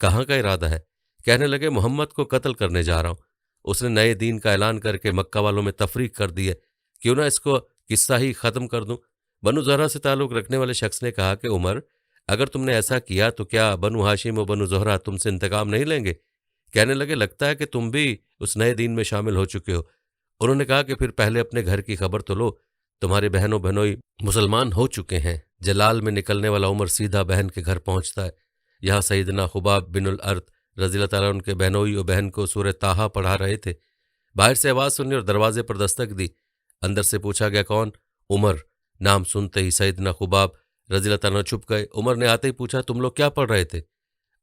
کہاں کا ارادہ ہے؟ کہنے لگے محمد کو قتل کرنے جا رہا ہوں، اس نے نئے دین کا اعلان کر کے مکہ والوں میں تفریق کر دی ہے، کیوں نہ اس کو قصہ ہی ختم کر دوں۔ بنو زہرہ سے تعلق رکھنے والے شخص نے کہا کہ عمر، اگر تم نے ایسا کیا تو کیا بنو ہاشم و بنو زہرہ تم سے انتقام نہیں لیں گے؟ کہنے لگے لگتا ہے کہ تم بھی اس نئے دین میں شامل ہو چکے ہو۔ انہوں نے کہا کہ پھر پہلے اپنے گھر کی خبر تو لو، تمہارے بہنوں بہنوئی مسلمان ہو چکے ہیں۔ جلال میں نکلنے والا عمر سیدھا بہن کے گھر پہنچتا ہے۔ یہاں سیدنا خباب بن الارت رضی اللہ تعالیٰ ان کے بہنوئی و بہن کو سورہ طٰہٰ پڑھا رہے تھے۔ باہر سے آواز سنی اور دروازے پر دستک دی۔ اندر سے پوچھا گیا کون؟ عمر۔ نام سنتے ہی سیدنا خباب رضی اللہ تعالیٰ چھپ گئے۔ عمر نے آتے ہی پوچھا تم لوگ کیا پڑھ رہے تھے؟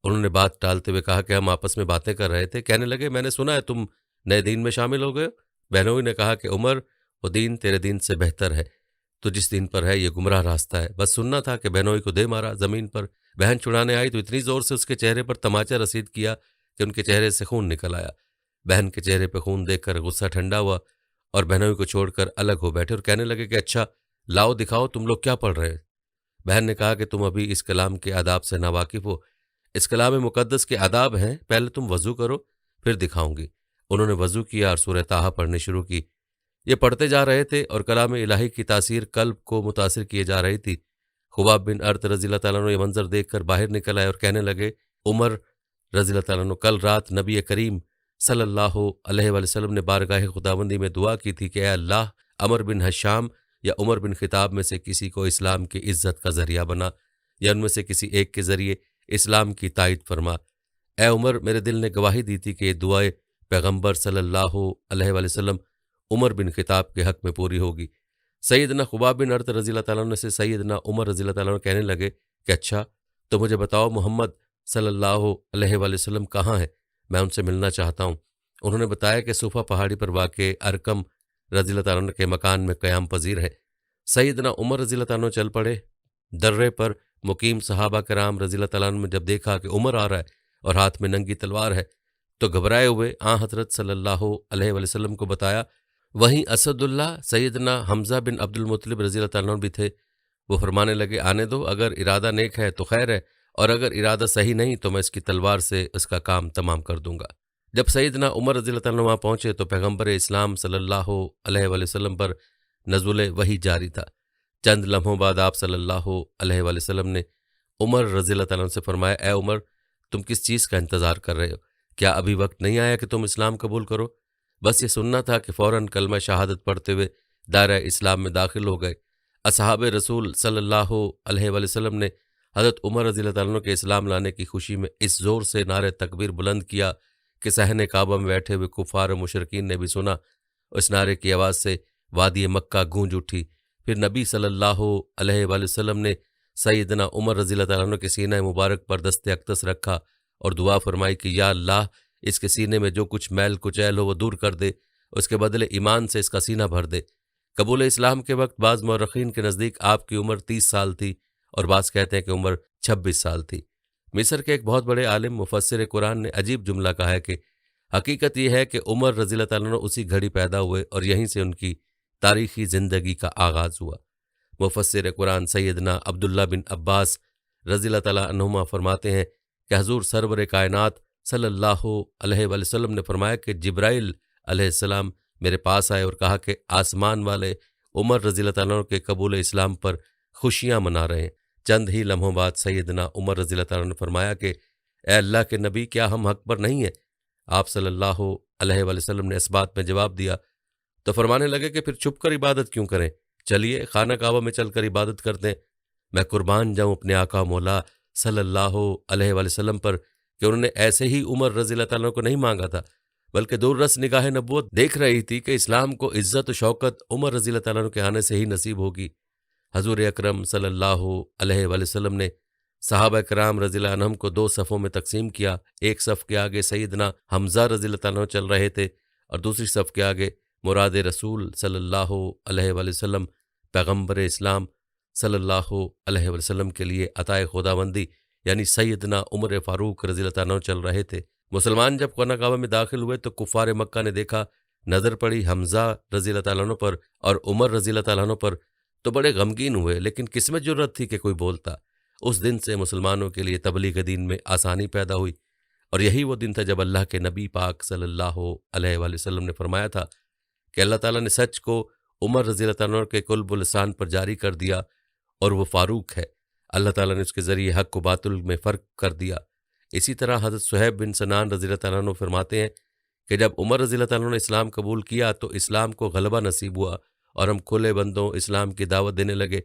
انہوں نے بات ٹالتے ہوئے کہا کہ ہم آپس میں باتیں کر رہے تھے۔ کہنے لگے میں نے سنا ہے تم نئے دین میں شامل ہو گئے۔ بہنوئی نے کہا کہ عمر وہ دین تیرے دین سے بہتر ہے، تو جس دین پر ہے یہ گمراہ راستہ ہے۔ بس سننا تھا کہ بہنوئی کو دے مارا زمین پر۔ بہن چھڑانے آئی تو اتنی زور سے اس کے چہرے پر تماچا رسید کیا کہ ان کے چہرے سے خون نکل آیا۔ بہن کے چہرے پہ خون دیکھ کر غصہ ٹھنڈا ہوا اور بہنوئی کو چھوڑ کر الگ ہو بیٹھے اور کہنے لگے کہ اچھا لاؤ دکھاؤ تم لوگ کیا پڑھ رہے۔ بہن نے کہا کہ تم ابھی اس کلام کے آداب سے ناواقف ہو، اس کلام مقدس کے آداب ہیں، پہلے تم وضو کرو پھر دکھاؤں گی۔ انہوں نے وضو کیا اور سورہ طٰہٰ پڑھنی شروع کی۔ یہ پڑھتے جا رہے تھے اور کلام الہی کی تاثیر قلب کو متاثر کیے جا رہی تھی۔ خباب بن ارت رضی اللہ تعالیٰ عنہ یہ منظر دیکھ کر باہر نکل آئے اور کہنے لگے عمر رضی اللہ تعالیٰ عنہ کل رات نبی کریم صلی اللہ علیہ وآلہ وسلم نے بارگاہ خداوندی میں دعا کی تھی کہ اے اللہ، عمر بن حشام یا عمر بن خطاب میں سے کسی کو اسلام کی عزت کا ذریعہ بنا، یا ان میں سے کسی ایک کے ذریعے اسلام کی تائید فرما۔ اے عمر، میرے دل نے گواہی دی تھی کہ یہ دعائے پیغمبر صلی اللہ علیہ وآلہ وسلم عمر بن خطاب کے حق میں پوری ہوگی۔ سیدنا خباب بن ارت رضی اللہ تعالیٰ عنہ سے سیدنا عمر رضی اللہ تعالیٰ عنہ کہنے لگے کہ اچھا تو مجھے بتاؤ محمد صلی اللہ علیہ وآلہ وسلم کہاں ہے، میں ان سے ملنا چاہتا ہوں۔ انہوں نے بتایا کہ صوفہ پہاڑی پر واقع ارکم رضی اللہ تعالیٰ عنہ کے مکان میں قیام پذیر ہے۔ سیدنا عمر رضی اللہ تعالیٰ عنہ چل پڑے۔ درے پر مقیم صحابہ کرام رضی اللہ تعالیٰ عنہ نے جب دیکھا کہ عمر آ رہا ہے اور ہاتھ میں ننگی تلوار ہے تو گھبرائے ہوئے حضرت صلی اللہ علیہ وآلہ وسلم کو بتایا۔ وہیں اسد اللہ سیدنا حمزہ بن عبد المطلب رضی اللہ تعالیٰ عنہ بھی تھے۔ وہ فرمانے لگے آنے دو، اگر ارادہ نیک ہے تو خیر ہے، اور اگر ارادہ صحیح نہیں تو میں اس کی تلوار سے اس کا کام تمام کر دوں گا۔ جب سیدنا عمر رضی اللہ تعالیٰ عنہ وہاں پہنچے تو پیغمبر اسلام صلی اللہ علیہ وآلہ وسلم پر نزول وحی جاری تھا۔ چند لمحوں بعد آپ صلی اللہ علیہ وآلہ وسلم نے عمر رضی اللہ تعالیٰ عنہ سے فرمایا اے عمر، تم کس چیز کا انتظار کر رہے ہو؟ کیا ابھی وقت نہیں آیا کہ تم اسلام قبول کرو؟ بس یہ سننا تھا کہ فوراً کلمہ شہادت پڑھتے ہوئے دائرہ اسلام میں داخل ہو گئے۔ اصحاب رسول صلی اللہ علیہ وآلہ وسلم نے حضرت عمر رضی اللہ تعالیٰ عنہ کے اسلام لانے کی خوشی میں اس زور سے نعرہ تکبیر بلند کیا کہ صحن کعبہ میں بیٹھے ہوئے کفار و مشرکین نے بھی سنا۔ اس نعرے کی آواز سے وادی مکہ گونج اٹھی۔ پھر نبی صلی اللہ علیہ وآلہ وسلم نے سیدنا عمر رضی اللہ تعالیٰ عنہ کے سینہ مبارک پر دست اقدس رکھا اور دعا فرمائی کہ یا اللہ، اس کے سینے میں جو کچھ میل کچیل ہو وہ دور کر دے، اس کے بدلے ایمان سے اس کا سینہ بھر دے۔ قبول اسلام کے وقت بعض مورخین کے نزدیک آپ کی عمر 30 سال تھی اور بعض کہتے ہیں کہ عمر 26 سال تھی۔ مصر کے ایک بہت بڑے عالم مفسر قرآن نے عجیب جملہ کہا ہے کہ حقیقت یہ ہے کہ عمر رضی اللہ تعالیٰ عنہ اسی گھڑی پیدا ہوئے اور یہیں سے ان کی تاریخی زندگی کا آغاز ہوا۔ مفسر قرآن سیدنا عبداللہ بن عباس رضی اللہ تعالیٰ عنہما فرماتے ہیں کہ حضور سرور کائنات صلی اللہ علیہ وآلہ وسلم نے فرمایا کہ جبرائیل علیہ السلام میرے پاس آئے اور کہا کہ آسمان والے عمر رضی اللہ تعالیٰ عنہ کے قبول اسلام پر خوشیاں منا رہے ہیں۔ چند ہی لمحوں بعد سیدنا عمر رضی اللہ تعالیٰ عنہ نے فرمایا کہ اے اللہ کے نبی، کیا ہم حق پر نہیں ہیں؟ آپ صلی اللہ علیہ وآلہ وسلم نے اس بات میں جواب دیا تو فرمانے لگے کہ پھر چھپ کر عبادت کیوں کریں؟ چلیے خانہ کعبہ میں چل کر عبادت کرتے ہیں۔ میں قربان جاؤں اپنے آقا مولا صلی اللہ علیہ وآلہ وسلم پر کہ انہوں نے ایسے ہی عمر رضی اللہ تعالیٰ عنہ کو نہیں مانگا تھا، بلکہ دور رس نگاہ نبوت دیکھ رہی تھی کہ اسلام کو عزت و شوکت عمر رضی اللہ تعالیٰ عنہ کے آنے سے ہی نصیب ہوگی۔ حضور اکرم صلی اللہ علیہ وآلہ وسلم نے صحابہ کرام رضی اللہ عنہم کو 2 صفوں میں تقسیم کیا۔ ایک صف کے آگے سیدنا حمزہ رضی اللہ تعالیٰ عنہ چل رہے تھے اور دوسری صف کے آگے مراد رسول صلی اللہ علیہ وآلہ وسلم پیغمبر اسلام صلی اللہ علیہ وآلہ وسلم کے لیے عطائے خداوندی یعنی سیدنا عمر فاروق رضی اللہ تعالیٰ عنہ چل رہے تھے۔ مسلمان جب خانہ کعبہ میں داخل ہوئے تو کفار مکہ نے دیکھا، نظر پڑی حمزہ رضی اللہ تعالیٰ عنہ پر اور عمر رضی اللہ تعالیٰ عنہ پر تو بڑے غمگین ہوئے، لیکن کس میں جرأت تھی کہ کوئی بولتا۔ اس دن سے مسلمانوں کے لیے تبلیغ دین میں آسانی پیدا ہوئی۔ اور یہی وہ دن تھا جب اللہ کے نبی پاک صلی اللہ علیہ وآلہ وسلم نے فرمایا تھا کہ اللہ تعالیٰ نے سچ کو عمر رضی اللہ تعالیٰ عنہ کے قلب و لسان پر جاری کر دیا اور وہ فاروق ہے۔ اللہ تعالیٰ نے اس کے ذریعے حق و باطل میں فرق کر دیا۔ اسی طرح حضرت صہیب بن سنان رضی اللہ تعالیٰ عنہ فرماتے ہیں کہ جب عمر رضی اللہ تعالیٰ عنہ نے اسلام قبول کیا تو اسلام کو غلبہ نصیب ہوا اور ہم کھلے بندوں اسلام کی دعوت دینے لگے،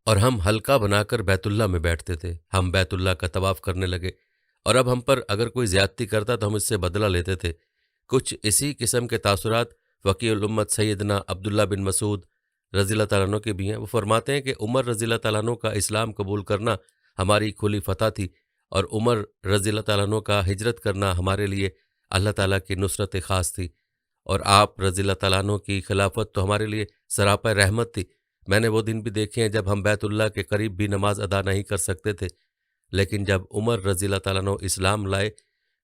اور ہم حلقہ بنا کر بیت اللہ میں بیٹھتے تھے، ہم بیت اللہ کا طواف کرنے لگے، اور اب ہم پر اگر کوئی زیادتی کرتا تو ہم اس سے بدلہ لیتے تھے۔ کچھ اسی قسم کے تاثرات فقیہ الامت سیدنا عبداللہ بن مسعود رضی اللہ تعالیٰ عنہ کے بھی ہیں۔ وہ فرماتے ہیں کہ عمر رضی اللہ تعالیٰ عنہ کا اسلام قبول کرنا ہماری کھلی فتح تھی، اور عمر رضی اللہ تعالیٰ عنہ کا ہجرت کرنا ہمارے لیے اللہ تعالیٰ کی نصرت خاص تھی، اور آپ رضی اللہ تعالیٰ عنہ کی خلافت تو ہمارے لیے سراپا رحمت تھی۔ میں نے وہ دن بھی دیکھے ہیں جب ہم بیت اللہ کے قریب بھی نماز ادا نہیں کر سکتے تھے، لیکن جب عمر رضی اللہ تعالیٰ عنہ اسلام لائے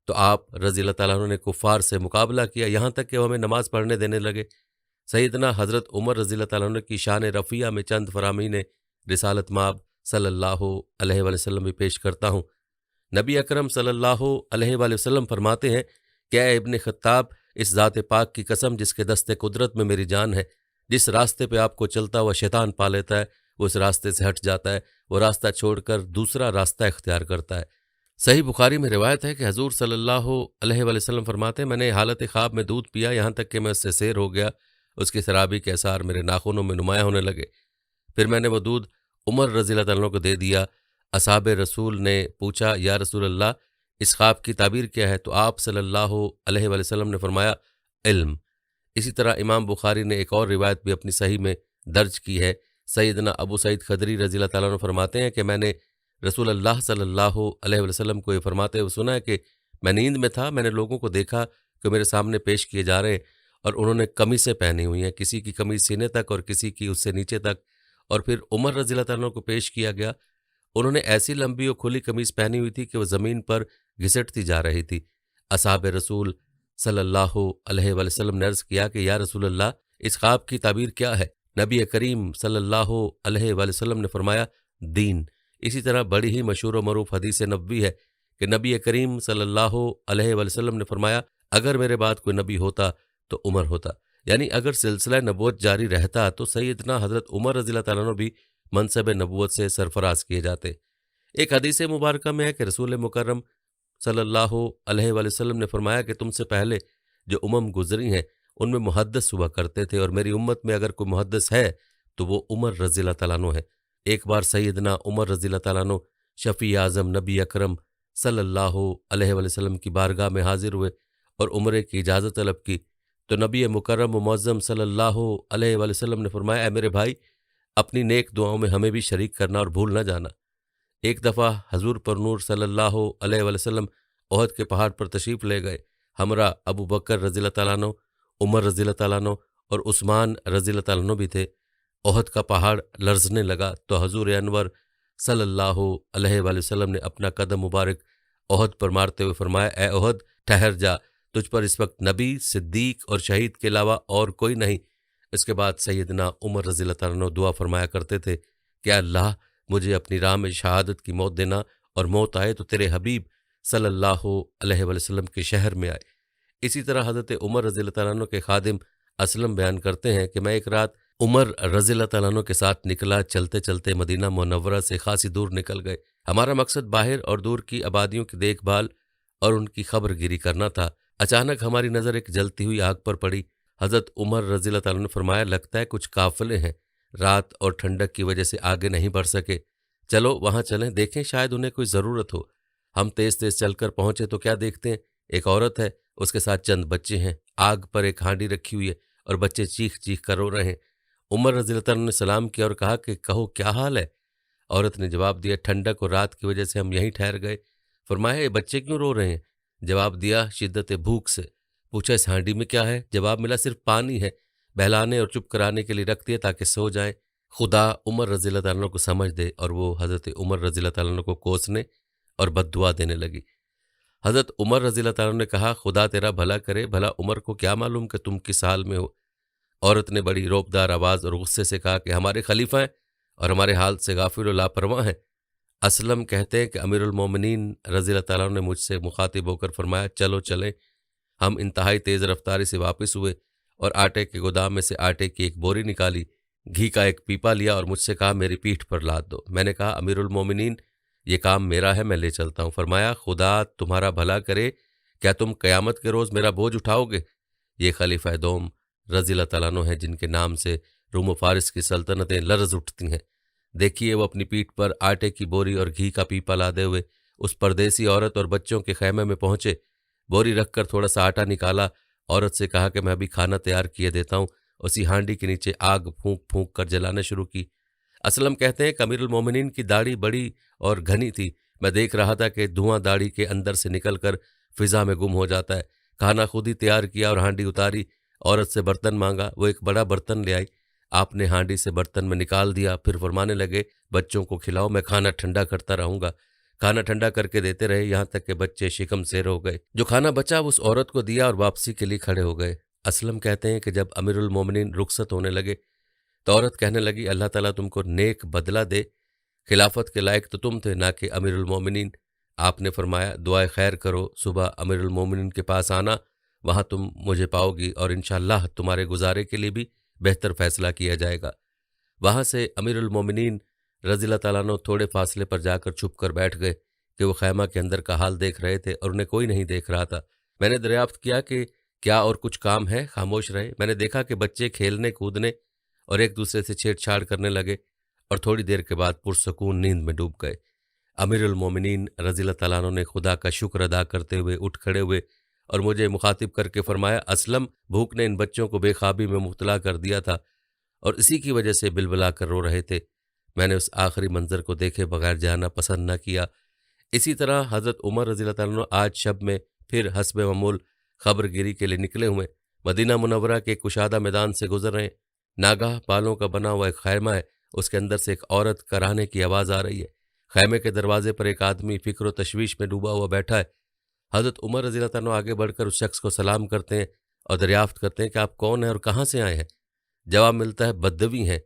تو آپ رضی اللہ تعالیٰ عنہ نے کفار سے مقابلہ کیا، یہاں تک کہ وہ ہمیں نماز پڑھنے دینے لگے۔ سیدنا حضرت عمر رضی اللہ تعالیٰ عنہ کی شان رفیع میں چند فرامین رسالت مآب صلی اللہ علیہ وآلہ وسلم بھی پیش کرتا ہوں۔ نبی اکرم صلی اللہ علیہ وآلہ وسلم فرماتے ہیں کہ اے ابن خطاب، اس ذات پاک کی قسم جس کے دست قدرت میں میری جان ہے، جس راستے پہ آپ کو چلتا ہوا شیطان پا لیتا ہے وہ اس راستے سے ہٹ جاتا ہے، وہ راستہ چھوڑ کر دوسرا راستہ اختیار کرتا ہے۔ صحیح بخاری میں روایت ہے کہ حضور صلی اللہ علیہ وآلہ وسلم فرماتے ہیں میں نے حالت خواب میں دودھ پیا یہاں تک کہ میں اس سے سیر ہو گیا، اس کی شرابی کے اثار میرے ناخنوں میں نمایاں ہونے لگے، پھر میں نے وہ دودھ عمر رضی اللہ تعالیٰ عنہ کو دے دیا۔ اصحاب رسول نے پوچھا یا رسول اللہ اس خواب کی تعبیر کیا ہے؟ تو آپ صلی اللہ علیہ وآلہ وسلم نے فرمایا علم۔ اسی طرح امام بخاری نے ایک اور روایت بھی اپنی صحیح میں درج کی ہے۔ سیدنا ابو سعید خدری رضی اللہ تعالیٰ عنہ فرماتے ہیں کہ میں نے رسول اللہ صلی اللہ علیہ وآلہ وسلم کو یہ فرماتے ہوئے سنا ہے کہ میں نیند میں تھا، میں نے لوگوں کو دیکھا کہ میرے سامنے پیش کیے جا رہے ہیں اور انہوں نے قمیصیں پہنی ہوئی ہیں، کسی کی قمیص سینے تک اور کسی کی اس سے نیچے تک، اور پھر عمر رضی اللہ تعالیٰ عنہ کو پیش کیا گیا، انہوں نے ایسی لمبی اور کھلی قمیص پہنی ہوئی تھی کہ وہ زمین پر گھسٹتی جا رہی تھی۔ اصحاب رسول صلی اللہ علیہ وآلہ وسلم نے عرض کیا کہ یا رسول اللہ اس خواب کی تعبیر کیا ہے؟ نبی کریم صلی اللہ علیہ وآلہ وسلم نے فرمایا دین۔ اسی طرح بڑی ہی مشہور و معروف حدیث نبوی ہے کہ نبی کریم صلی اللہ علیہ وآلہ وسلم نے فرمایا اگر میرے بعد کوئی نبی ہوتا تو عمر ہوتا، یعنی اگر سلسلہ نبوت جاری رہتا تو سیدنا حضرت عمر رضی اللہ تعالیٰ عنہ بھی منصب نبوت سے سرفراز کیے جاتے۔ ایک حدیث مبارکہ میں ہے کہ رسول مکرم صلی اللہ علیہ وآلہ وسلم نے فرمایا کہ تم سے پہلے جو گزری ہیں ان میں محدث ہوا کرتے تھے، اور میری امت میں اگر کوئی محدث ہے تو وہ عمر رضی اللہ تعالیٰ عنہ ہے۔ ایک بار سیدنا عمر رضی اللہ تعالیٰ عنہ شفیع اعظم نبی اکرم صلی اللہ علیہ وآلہ وسلم کی بارگاہ میں حاضر ہوئے اور عمرے کی اجازت طلب کی تو نبی مکرم و معظم صلی اللہ علیہ وآلہ وسلم نے فرمایا اے میرے بھائی، اپنی نیک دعاؤں میں ہمیں بھی شریک کرنا اور بھول نہ جانا۔ ایک دفعہ حضور پر نور صلی اللہ علیہ وآلہ وسلم احد کے پہاڑ پر تشریف لے گئے، ہمراہ ابو بکر رضی اللہ تعالیٰ عنہ، عمر رضی اللہ تعالیٰ عنہ اور عثمان رضی اللہ تعالیٰ عنہ بھی تھے۔ احد کا پہاڑ لرزنے لگا تو حضور انور صلی اللہ علیہ وآلہ وسلم نے اپنا قدم مبارک احد پر مارتے ہوئے فرمایا اے احد ٹھہر جا، تجھ پر اس وقت نبی، صدیق اور شہید کے علاوہ اور کوئی نہیں۔ اس کے بعد سیدنا عمر رضی اللہ تعالیٰ عنہ دعا فرمایا کرتے تھے کہ اللہ مجھے اپنی راہ میں شہادت کی موت دینا، اور موت آئے تو تیرے حبیب صلی اللہ علیہ وآلہ وسلم کے شہر میں آئے۔ اسی طرح حضرت عمر رضی اللہ تعالیٰ عنہ کے خادم اسلم بیان کرتے ہیں کہ میں ایک رات عمر رضی اللہ تعالیٰ عنہ کے ساتھ نکلا، چلتے چلتے مدینہ منورہ سے خاصی دور نکل گئے۔ ہمارا مقصد باہر اور دور کی آبادیوں کی دیکھ بھال اور ان کی خبر گیری کرنا تھا۔ اچانک ہماری نظر ایک جلتی ہوئی آگ پر پڑی۔ حضرت عمر رضی اللہ تعالیٰ عنہ نے فرمایا لگتا ہے کچھ قافلے ہیں، رات اور ٹھنڈک کی وجہ سے آگے نہیں بڑھ سکے، چلو وہاں چلیں، دیکھیں شاید انہیں کوئی ضرورت ہو۔ ہم تیز تیز چل کر پہنچے تو کیا دیکھتے ہیں، ایک عورت ہے، اس کے ساتھ چند بچے ہیں، آگ پر ایک ہانڈی رکھی ہوئی ہے اور بچے چیخ چیخ کر رو رہے ہیں۔ عمر رضی اللہ تعالیٰ عنہ نے سلام کیا اور کہا کہ کہو کیا حال ہے؟ عورت نے جواب دیا ٹھنڈک اور رات کی وجہ سے ہم یہیں ٹھہر گئے۔ فرمایا یہ بچے کیوں رو رہے ہیں؟ جواب دیا شدت بھوک سے۔ پوچھا اس ہانڈی میں کیا ہے؟ جواب ملا صرف پانی ہے، بہلانے اور چپ کرانے کے لیے رکھ دیا تاکہ سو جائیں۔ خدا عمر رضی اللہ تعالیٰ عنہ کو سمجھ دے، اور وہ حضرت عمر رضی اللہ تعالیٰ عنہ کو کوسنے اور بد دعا دینے لگی۔ حضرت عمر رضی اللہ تعالیٰ عنہ نے کہا خدا تیرا بھلا کرے، بھلا عمر کو کیا معلوم کہ تم کس حال میں ہو؟ عورت نے بڑی روبدار آواز اور غصے سے کہا کہ ہمارے خلیفہ ہیں اور ہمارے حال سے غافل و لاپرواہ ہیں۔ اسلم کہتے ہیں کہ امیر المومنین رضی اللہ تعالیٰ عنہ نے مجھ سے مخاطب ہو کر فرمایا چلو چلیں۔ ہم انتہائی تیز رفتاری سے واپس ہوئے اور آٹے کے گودام میں سے آٹے کی ایک بوری نکالی، گھی کا ایک پیپا لیا اور مجھ سے کہا میری پیٹھ پر لاد دو۔ میں نے کہا امیر المومنین یہ کام میرا ہے، میں لے چلتا ہوں۔ فرمایا خدا تمہارا بھلا کرے، کیا تم قیامت کے روز میرا بوجھ اٹھاؤ گے؟ یہ خلیفہ دوم رضی اللہ تعالیٰ عنہ ہیں جن کے نام سے روم و فارس کی سلطنتیں لرز اٹھتی ہیں۔ دیکھیے وہ اپنی پیٹھ پر آٹے کی بوری اور گھی کا پیپا لادے ہوئے اس پردیسی عورت اور بچوں کے خیمے میں پہنچے۔ بوری رکھ کر تھوڑا سا آٹا نکالا، عورت سے کہا کہ میں ابھی کھانا تیار کیے دیتا ہوں۔ اسی ہانڈی کے نیچے آگ پھونک پھونک کر جلانا شروع کی۔ اسلم کہتے ہیں کہ امیر المومنین کی داڑھی بڑی اور گھنی تھی، میں دیکھ رہا تھا کہ دھواں داڑھی کے اندر سے نکل کر فضا میں گم ہو جاتا ہے۔ کھانا خود ہی تیار کیا اور ہانڈی اتاری، عورت سے برتن مانگا، وہ ایک بڑا برتن لے آئی، آپ نے ہانڈی سے برتن میں نکال دیا، پھر فرمانے لگے بچوں کو کھلاؤ، میں کھانا ٹھنڈا کرتا رہوں گا۔ کھانا ٹھنڈا کر کے دیتے رہے یہاں تک کہ بچے شکم سیر ہو گئے۔ جو کھانا بچا اس عورت کو دیا اور واپسی کے لیے کھڑے ہو گئے۔ اسلم کہتے ہیں کہ جب امیر المومنین رخصت ہونے لگے تو عورت کہنے لگی اللہ تعالیٰ تم کو نیک بدلہ دے، خلافت کے لائق تو تم تھے نہ کہ امیر المومنین۔ آپ نے فرمایا دعائے خیر کرو، صبح امیر المومنین کے پاس آنا، وہاں تم مجھے پاؤ گی اور انشاءاللہ تمہارے گزارے کے لیے بھی بہتر فیصلہ کیا جائے گا۔ وہاں سے امیر المومنین رضی اللہ تعالیٰ عنہ تھوڑے فاصلے پر جا کر چھپ کر بیٹھ گئے کہ وہ خیمہ کے اندر کا حال دیکھ رہے تھے اور انہیں کوئی نہیں دیکھ رہا تھا۔ میں نے دریافت کیا کہ کیا اور کچھ کام ہے؟ خاموش رہے۔ میں نے دیکھا کہ بچے کھیلنے کودنے اور ایک دوسرے سے چھیڑ چھاڑ کرنے لگے اور تھوڑی دیر کے بعد پرسکون نیند میں ڈوب گئے۔ امیر المومنین رضی اللہ تعالیٰ عنہ نے خدا کا شکر ادا کرتے ہوئے اٹھ کھڑے ہوئے اور مجھے مخاطب کر کے فرمایا اسلم بھوک نے ان بچوں کو بے خوابی میں مبتلا کر دیا تھا اور اسی کی وجہ سے بلبلا کر رو رہے تھے۔ میں نے اس آخری منظر کو دیکھے بغیر جانا پسند نہ کیا۔ اسی طرح حضرت عمر رضی اللہ تعالیٰ عنہ آج شب میں پھر حسب معمول خبر گیری کے لیے نکلے ہوئے مدینہ منورہ کے ایک کشادہ میدان سے گزر رہے ہیں۔ ناگاہ پالوں کا بنا ہوا ایک خیمہ ہے، اس کے اندر سے ایک عورت کراہنے کی آواز آ رہی ہے۔ خیمے کے دروازے پر ایک آدمی فکر و تشویش میں ڈوبا ہوا بیٹھا ہے۔ حضرت عمر رضی اللہ تعالیٰ عنہ آگے بڑھ کر اس شخص کو سلام کرتے ہیں اور دریافت کرتے ہیں کہ آپ کون ہیں اور کہاں سے آئے ہیں؟ جواب ملتا ہے بدوی ہیں،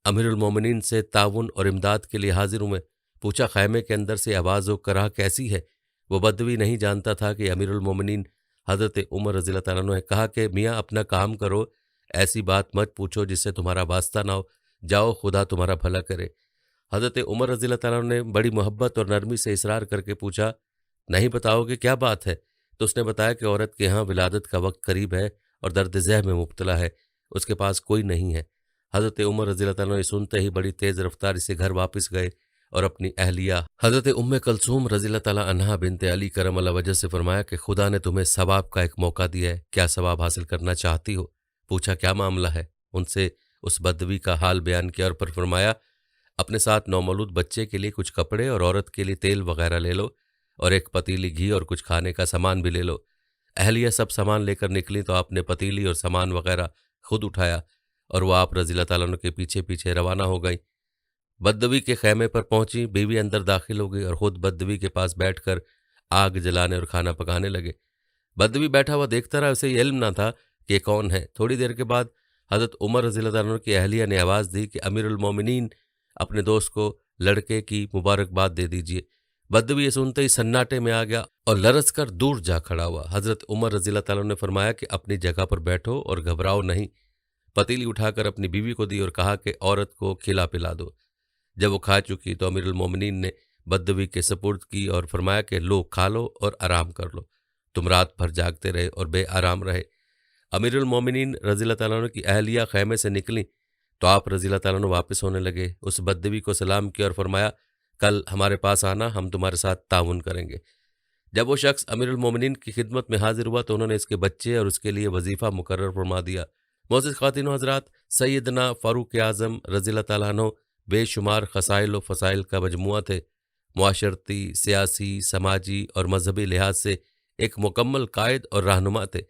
امیر المومنین سے تعاون اور امداد کے لیے حاضر ہوں میں۔ پوچھا خیمے کے اندر سے آواز و کراہ کیسی ہے؟ وہ بدوی نہیں جانتا تھا کہ امیر المومنین حضرت عمر رضی اللہ تعالیٰ عنہ نے کہا کہ میاں اپنا کام کرو، ایسی بات مت پوچھو جس سے تمہارا واسطہ نہ ہو، جاؤ خدا تمہارا بھلا کرے۔ حضرت عمر رضی اللہ تعالیٰ عنہ نے بڑی محبت اور نرمی سے اصرار کر کے پوچھا نہیں بتاؤ گے کیا بات ہے؟ تو اس نے بتایا کہ عورت کے ہاں ولادت کا وقت قریب ہے اور درد ذہ میں مبتلا ہے، اس کے پاس کوئی نہیں ہے۔ حضرت عمر رضی اللہ تعالیٰ عنہ سنتے ہی بڑی تیز رفتاری سے گھر واپس گئے اور اپنی اہلیہ حضرت ام کلثوم رضی اللہ تعالیٰ عنہا بنت علی کرم اللہ وجہ سے فرمایا کہ خدا نے تمہیں ثواب کا ایک موقع دیا ہے، کیا ثواب حاصل کرنا چاہتی ہو؟ پوچھا کیا معاملہ ہے؟ ان سے اس بدوی کا حال بیان کیا اور پر فرمایا اپنے ساتھ نومولود بچے کے لیے کچھ کپڑے اور عورت کے لیے تیل وغیرہ لے لو اور ایک پتیلی گھی اور کچھ کھانے کا سامان بھی لے لو۔ اہلیہ سب سامان لے کر نکلی تو آپ نے پتیلی اور سامان وغیرہ خود اٹھایا اور وہ آپ رضی اللہ تعالیٰ عنہ کے پیچھے پیچھے روانہ ہو گئی۔ بدوی کے خیمے پر پہنچی، بیوی اندر داخل ہو گئی اور خود بدوی کے پاس بیٹھ کر آگ جلانے اور کھانا پکانے لگے۔ بدوی بیٹھا ہوا دیکھتا رہا، اسے یہ علم نہ تھا کہ یہ کون ہے۔ تھوڑی دیر کے بعد حضرت عمر رضی اللہ تعالیٰ عنہ کی اہلیہ نے آواز دی کہ امیر المومنین اپنے دوست کو لڑکے کی مبارکباد دے دیجیے۔ بدوی یہ سنتے ہی سناٹے میں آ گیا اور لرز کر دور جا کھڑا ہوا۔ حضرت عمر رضی اللہ تعالیٰ عنہ نے فرمایا کہ اپنی جگہ پر بیٹھو اور گھبراؤ نہیں۔ پتیلی اٹھا کر اپنی بیوی کو دی اور کہا کہ عورت کو کھلا پلا دو۔ جب وہ کھا چکی تو امیر المومنین نے بدوی کے سپرد کی اور فرمایا کہ لو کھا لو اور آرام کر لو، تم رات بھر جاگتے رہے اور بے آرام رہے۔ امیر المومنین رضی اللہ تعالیٰ عنہ کی اہلیہ خیمے سے نکلیں تو آپ رضی اللہ تعالیٰ عنہ واپس ہونے لگے۔ اس بدوی کو سلام کیا اور فرمایا کل ہمارے پاس آنا، ہم تمہارے ساتھ تعاون کریں گے۔ جب وہ شخص امیر المومنین کی خدمت میں حاضر ہوا تو انہوں نے اس کے بچے اور اس کے لیے وظیفہ مقرر فرما دیا۔ معزز خواتین و حضرات، سیدنا فاروق اعظم رضی اللہ تعالیٰ عنہ بے شمار خصائل و فضائل کا مجموعہ تھے۔ معاشرتی، سیاسی، سماجی اور مذہبی لحاظ سے ایک مکمل قائد اور رہنما تھے۔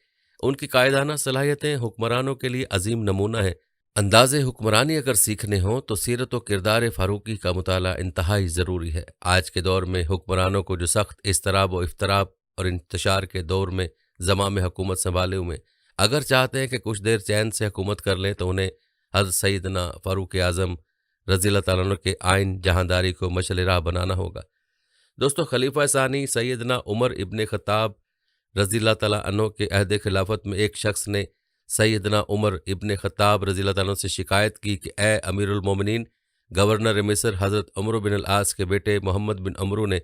ان کی قائدانہ صلاحیتیں حکمرانوں کے لیے عظیم نمونہ ہیں۔ انداز حکمرانی اگر سیکھنے ہوں تو سیرت و کردار فاروقی کا مطالعہ انتہائی ضروری ہے۔ آج کے دور میں حکمرانوں کو جو سخت اضطراب و افتراب اور انتشار کے دور میں زمام حکومت سنبھالے ہوئے اگر چاہتے ہیں کہ کچھ دیر چین سے حکومت کر لیں تو انہیں حضرت سیدنا فاروق اعظم رضی اللہ تعالیٰ عنہ کے آئین جہانداری کو مشعل راہ بنانا ہوگا۔ دوستو، خلیفہ ثانی سیدنا عمر ابن خطاب رضی اللہ تعالیٰ عنہ کے عہد خلافت میں ایک شخص نے سیدنا عمر ابن خطاب رضی اللہ تعالیٰ عنہ سے شکایت کی کہ اے امیر المومنین، گورنر مصر حضرت عمرو بن العاص کے بیٹے محمد بن عمرو نے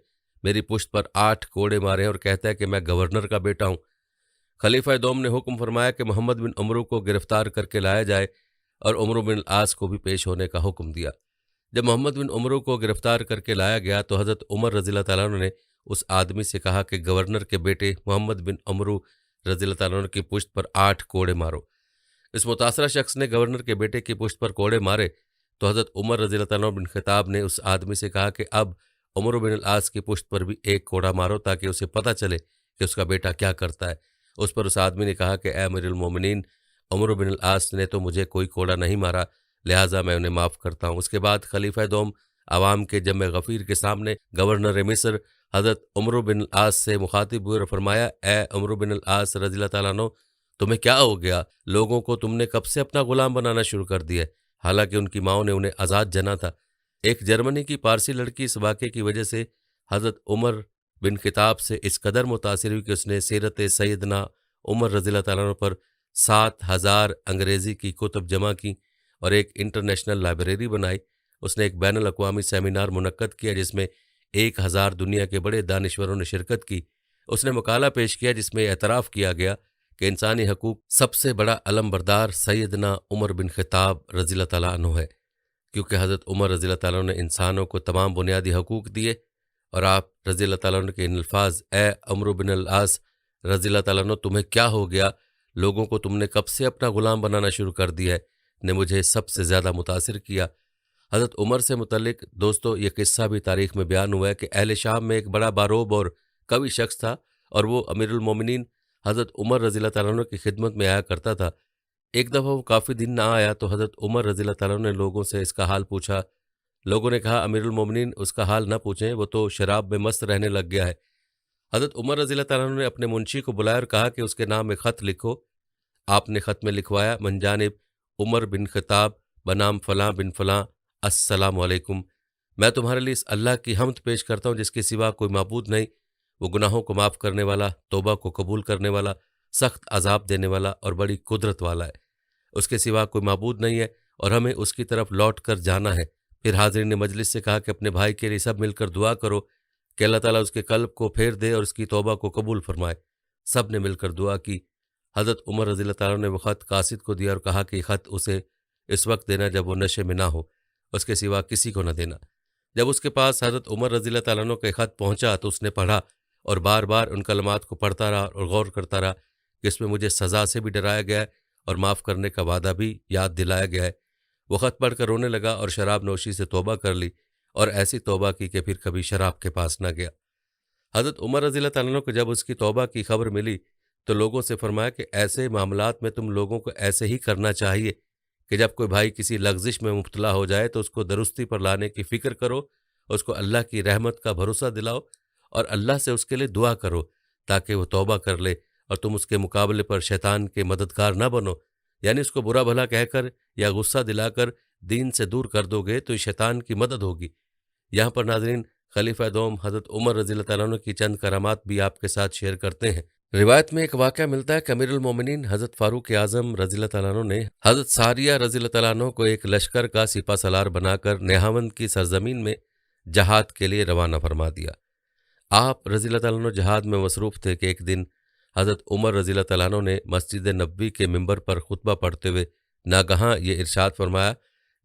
میری پشت پر 8 کوڑے مارے ہیں اور کہتا ہے کہ میں گورنر کا بیٹا ہوں۔ خلیفہ دوم نے حکم فرمایا کہ محمد بن عمرو کو گرفتار کر کے لایا جائے اور عمرو بن العاص کو بھی پیش ہونے کا حکم دیا۔ جب محمد بن عمرو کو گرفتار کر کے لایا گیا تو حضرت عمر رضی اللہ تعالیٰ عنہ نے اس آدمی سے کہا کہ گورنر کے بیٹے محمد بن عمرو رضی اللہ تعالیٰ عنہ کی پشت پر 8 کوڑے مارو۔ اس متاثرہ شخص نے گورنر کے بیٹے کی پشت پر کوڑے مارے تو حضرت عمر رضی اللہ تعالیٰ عنہ بن خطاب نے اس آدمی سے کہا کہ اب عمرو بن العاص کی پشت پر بھی 1 کوڑا مارو تاکہ اسے پتہ چلے کہ اس کا بیٹا کیا کرتا ہے۔ اس پر اس آدمی نے کہا کہ اے امیر المومنین، عمرو بن العاص نے تو مجھے کوئی کوڑا نہیں مارا، لہٰذا میں انہیں معاف کرتا ہوں۔ اس کے بعد خلیفہ دوم عوام کے جمع غفیر کے سامنے گورنر مصر حضرت عمرو بن العاص سے مخاطب ہوئے اور فرمایا، اے عمرو بن العاص رضی اللہ تعالیٰ عنہ، تمہیں کیا ہو گیا؟ لوگوں کو تم نے کب سے اپنا غلام بنانا شروع کر دیا ہے، حالانکہ ان کی ماؤں نے انہیں آزاد جنا تھا۔ ایک جرمنی کی پارسی لڑکی اس واقعے کی وجہ سے حضرت عمر بن خطاب سے اس قدر متاثر ہوئی کہ اس نے سیرت سیدنا عمر رضی اللہ تعالیٰ عنہ پر 7,000 انگریزی کی کتب جمع کی اور ایک انٹرنیشنل لائبریری بنائی۔ اس نے ایک بین الاقوامی سیمینار منعقد کیا جس میں 1,000 دنیا کے بڑے دانشوروں نے شرکت کی۔ اس نے مقالہ پیش کیا جس میں اعتراف کیا گیا کہ انسانی حقوق سب سے بڑا علم بردار سیدنا عمر بن خطاب رضی اللہ تعالیٰ عنہ ہے، کیونکہ حضرت عمر رضی اللہ تعالیٰ عنہ نے انسانوں کو تمام بنیادی حقوق دیے، اور آپ رضی اللہ تعالیٰ عنہ کے ان الفاظ، اے عمرو بن العاص رضی اللہ تعالیٰ عنہ، تمہیں کیا ہو گیا؟ لوگوں کو تم نے کب سے اپنا غلام بنانا شروع کر دیا ہے، نے مجھے سب سے زیادہ متاثر کیا۔ حضرت عمر سے متعلق دوستو یہ قصہ بھی تاریخ میں بیان ہوا ہے کہ اہل شام میں ایک بڑا باروب اور قوی شخص تھا، اور وہ امیر المومنین حضرت عمر رضی اللہ تعالیٰ عنہ کی خدمت میں آیا کرتا تھا۔ ایک دفعہ وہ کافی دن نہ آیا تو حضرت عمر رضی اللہ تعالیٰ عنہ نے لوگوں سے اس کا حال پوچھا۔ لوگوں نے کہا، امیر المومنین اس کا حال نہ پوچھیں، وہ تو شراب میں مست رہنے لگ گیا ہے۔ حضرت عمر رضی اللہ تعالیٰ عنہ نے اپنے منشی کو بلایا اور کہا کہ اس کے نام ایک خط لکھو۔ آپ نے خط میں لکھوایا، من جانب عمر بن خطاب بنام فلاں بن فلاں، السلام علیکم، میں تمہارے لیے اس اللہ کی حمد پیش کرتا ہوں جس کے سوا کوئی معبود نہیں۔ وہ گناہوں کو معاف کرنے والا، توبہ کو قبول کرنے والا، سخت عذاب دینے والا اور بڑی قدرت والا ہے۔ اس کے سوا کوئی معبود نہیں ہے اور ہمیں اس کی طرف لوٹ کر جانا ہے۔ پھر حاضرین مجلس سے کہا کہ اپنے بھائی کے لیے سب مل کر دعا کرو کہ اللہ تعالیٰ اس کے قلب کو پھیر دے اور اس کی توبہ کو قبول فرمائے۔ سب نے مل کر دعا کی۔ حضرت عمر رضی اللہ تعالیٰ نے وہ خط قاصد کو دیا اور کہا کہ یہ خط اسے اس وقت دینا جب وہ نشے میں نہ ہو، اس کے سوا کسی کو نہ دینا۔ جب اس کے پاس حضرت عمر رضی اللہ تعالیٰ عنہ کا خط پہنچا تو اس نے پڑھا اور بار بار ان کلمات کو پڑھتا رہا اور غور کرتا رہا کہ اس میں مجھے سزا سے بھی ڈرایا گیا ہے اور معاف کرنے کا وعدہ بھی یاد دلایا گیا ہے۔ وہ خط پڑھ کر رونے لگا اور شراب نوشی سے توبہ کر لی اور ایسی توبہ کی کہ پھر کبھی شراب کے پاس نہ گیا۔ حضرت عمر رضی اللہ تعالیٰ عنہ کو جب اس کی توبہ کی خبر ملی تو لوگوں سے فرمایا کہ ایسے معاملات میں تم لوگوں کو ایسے ہی کرنا چاہیے کہ جب کوئی بھائی کسی لغزش میں مبتلا ہو جائے تو اس کو درستی پر لانے کی فکر کرو، اس کو اللہ کی رحمت کا بھروسہ دلاؤ اور اللہ سے اس کے لیے دعا کرو تاکہ وہ توبہ کر لے، اور تم اس کے مقابلے پر شیطان کے مددگار نہ بنو، یعنی اس کو برا بھلا کہہ کر یا غصہ دلا کر دین سے دور کر دو گے تو شیطان کی مدد ہوگی۔ یہاں پر ناظرین خلیفہ دوم حضرت عمر رضی اللہ تعالیٰ عنہ کی چند کرامات بھی آپ کے ساتھ شیئر کرتے ہیں۔ روایت میں ایک واقعہ ملتا ہے کہ امیر المومنین حضرت فاروق اعظم رضی اللہ تعالیٰ عنہ نے حضرت ساریہ رضی اللہ تعالیٰ عنہ کو ایک لشکر کا سپہ سالار بنا کر نہاوند کی سرزمین میں جہاد کے لیے روانہ فرما دیا۔ آپ رضی اللہ تعالیٰ عنہ جہاد میں مصروف تھے کہ ایک دن حضرت عمر رضی اللہ تعالیٰ عنہ نے مسجد نبوی کے ممبر پر خطبہ پڑھتے ہوئے ناگہاں یہ ارشاد فرمایا،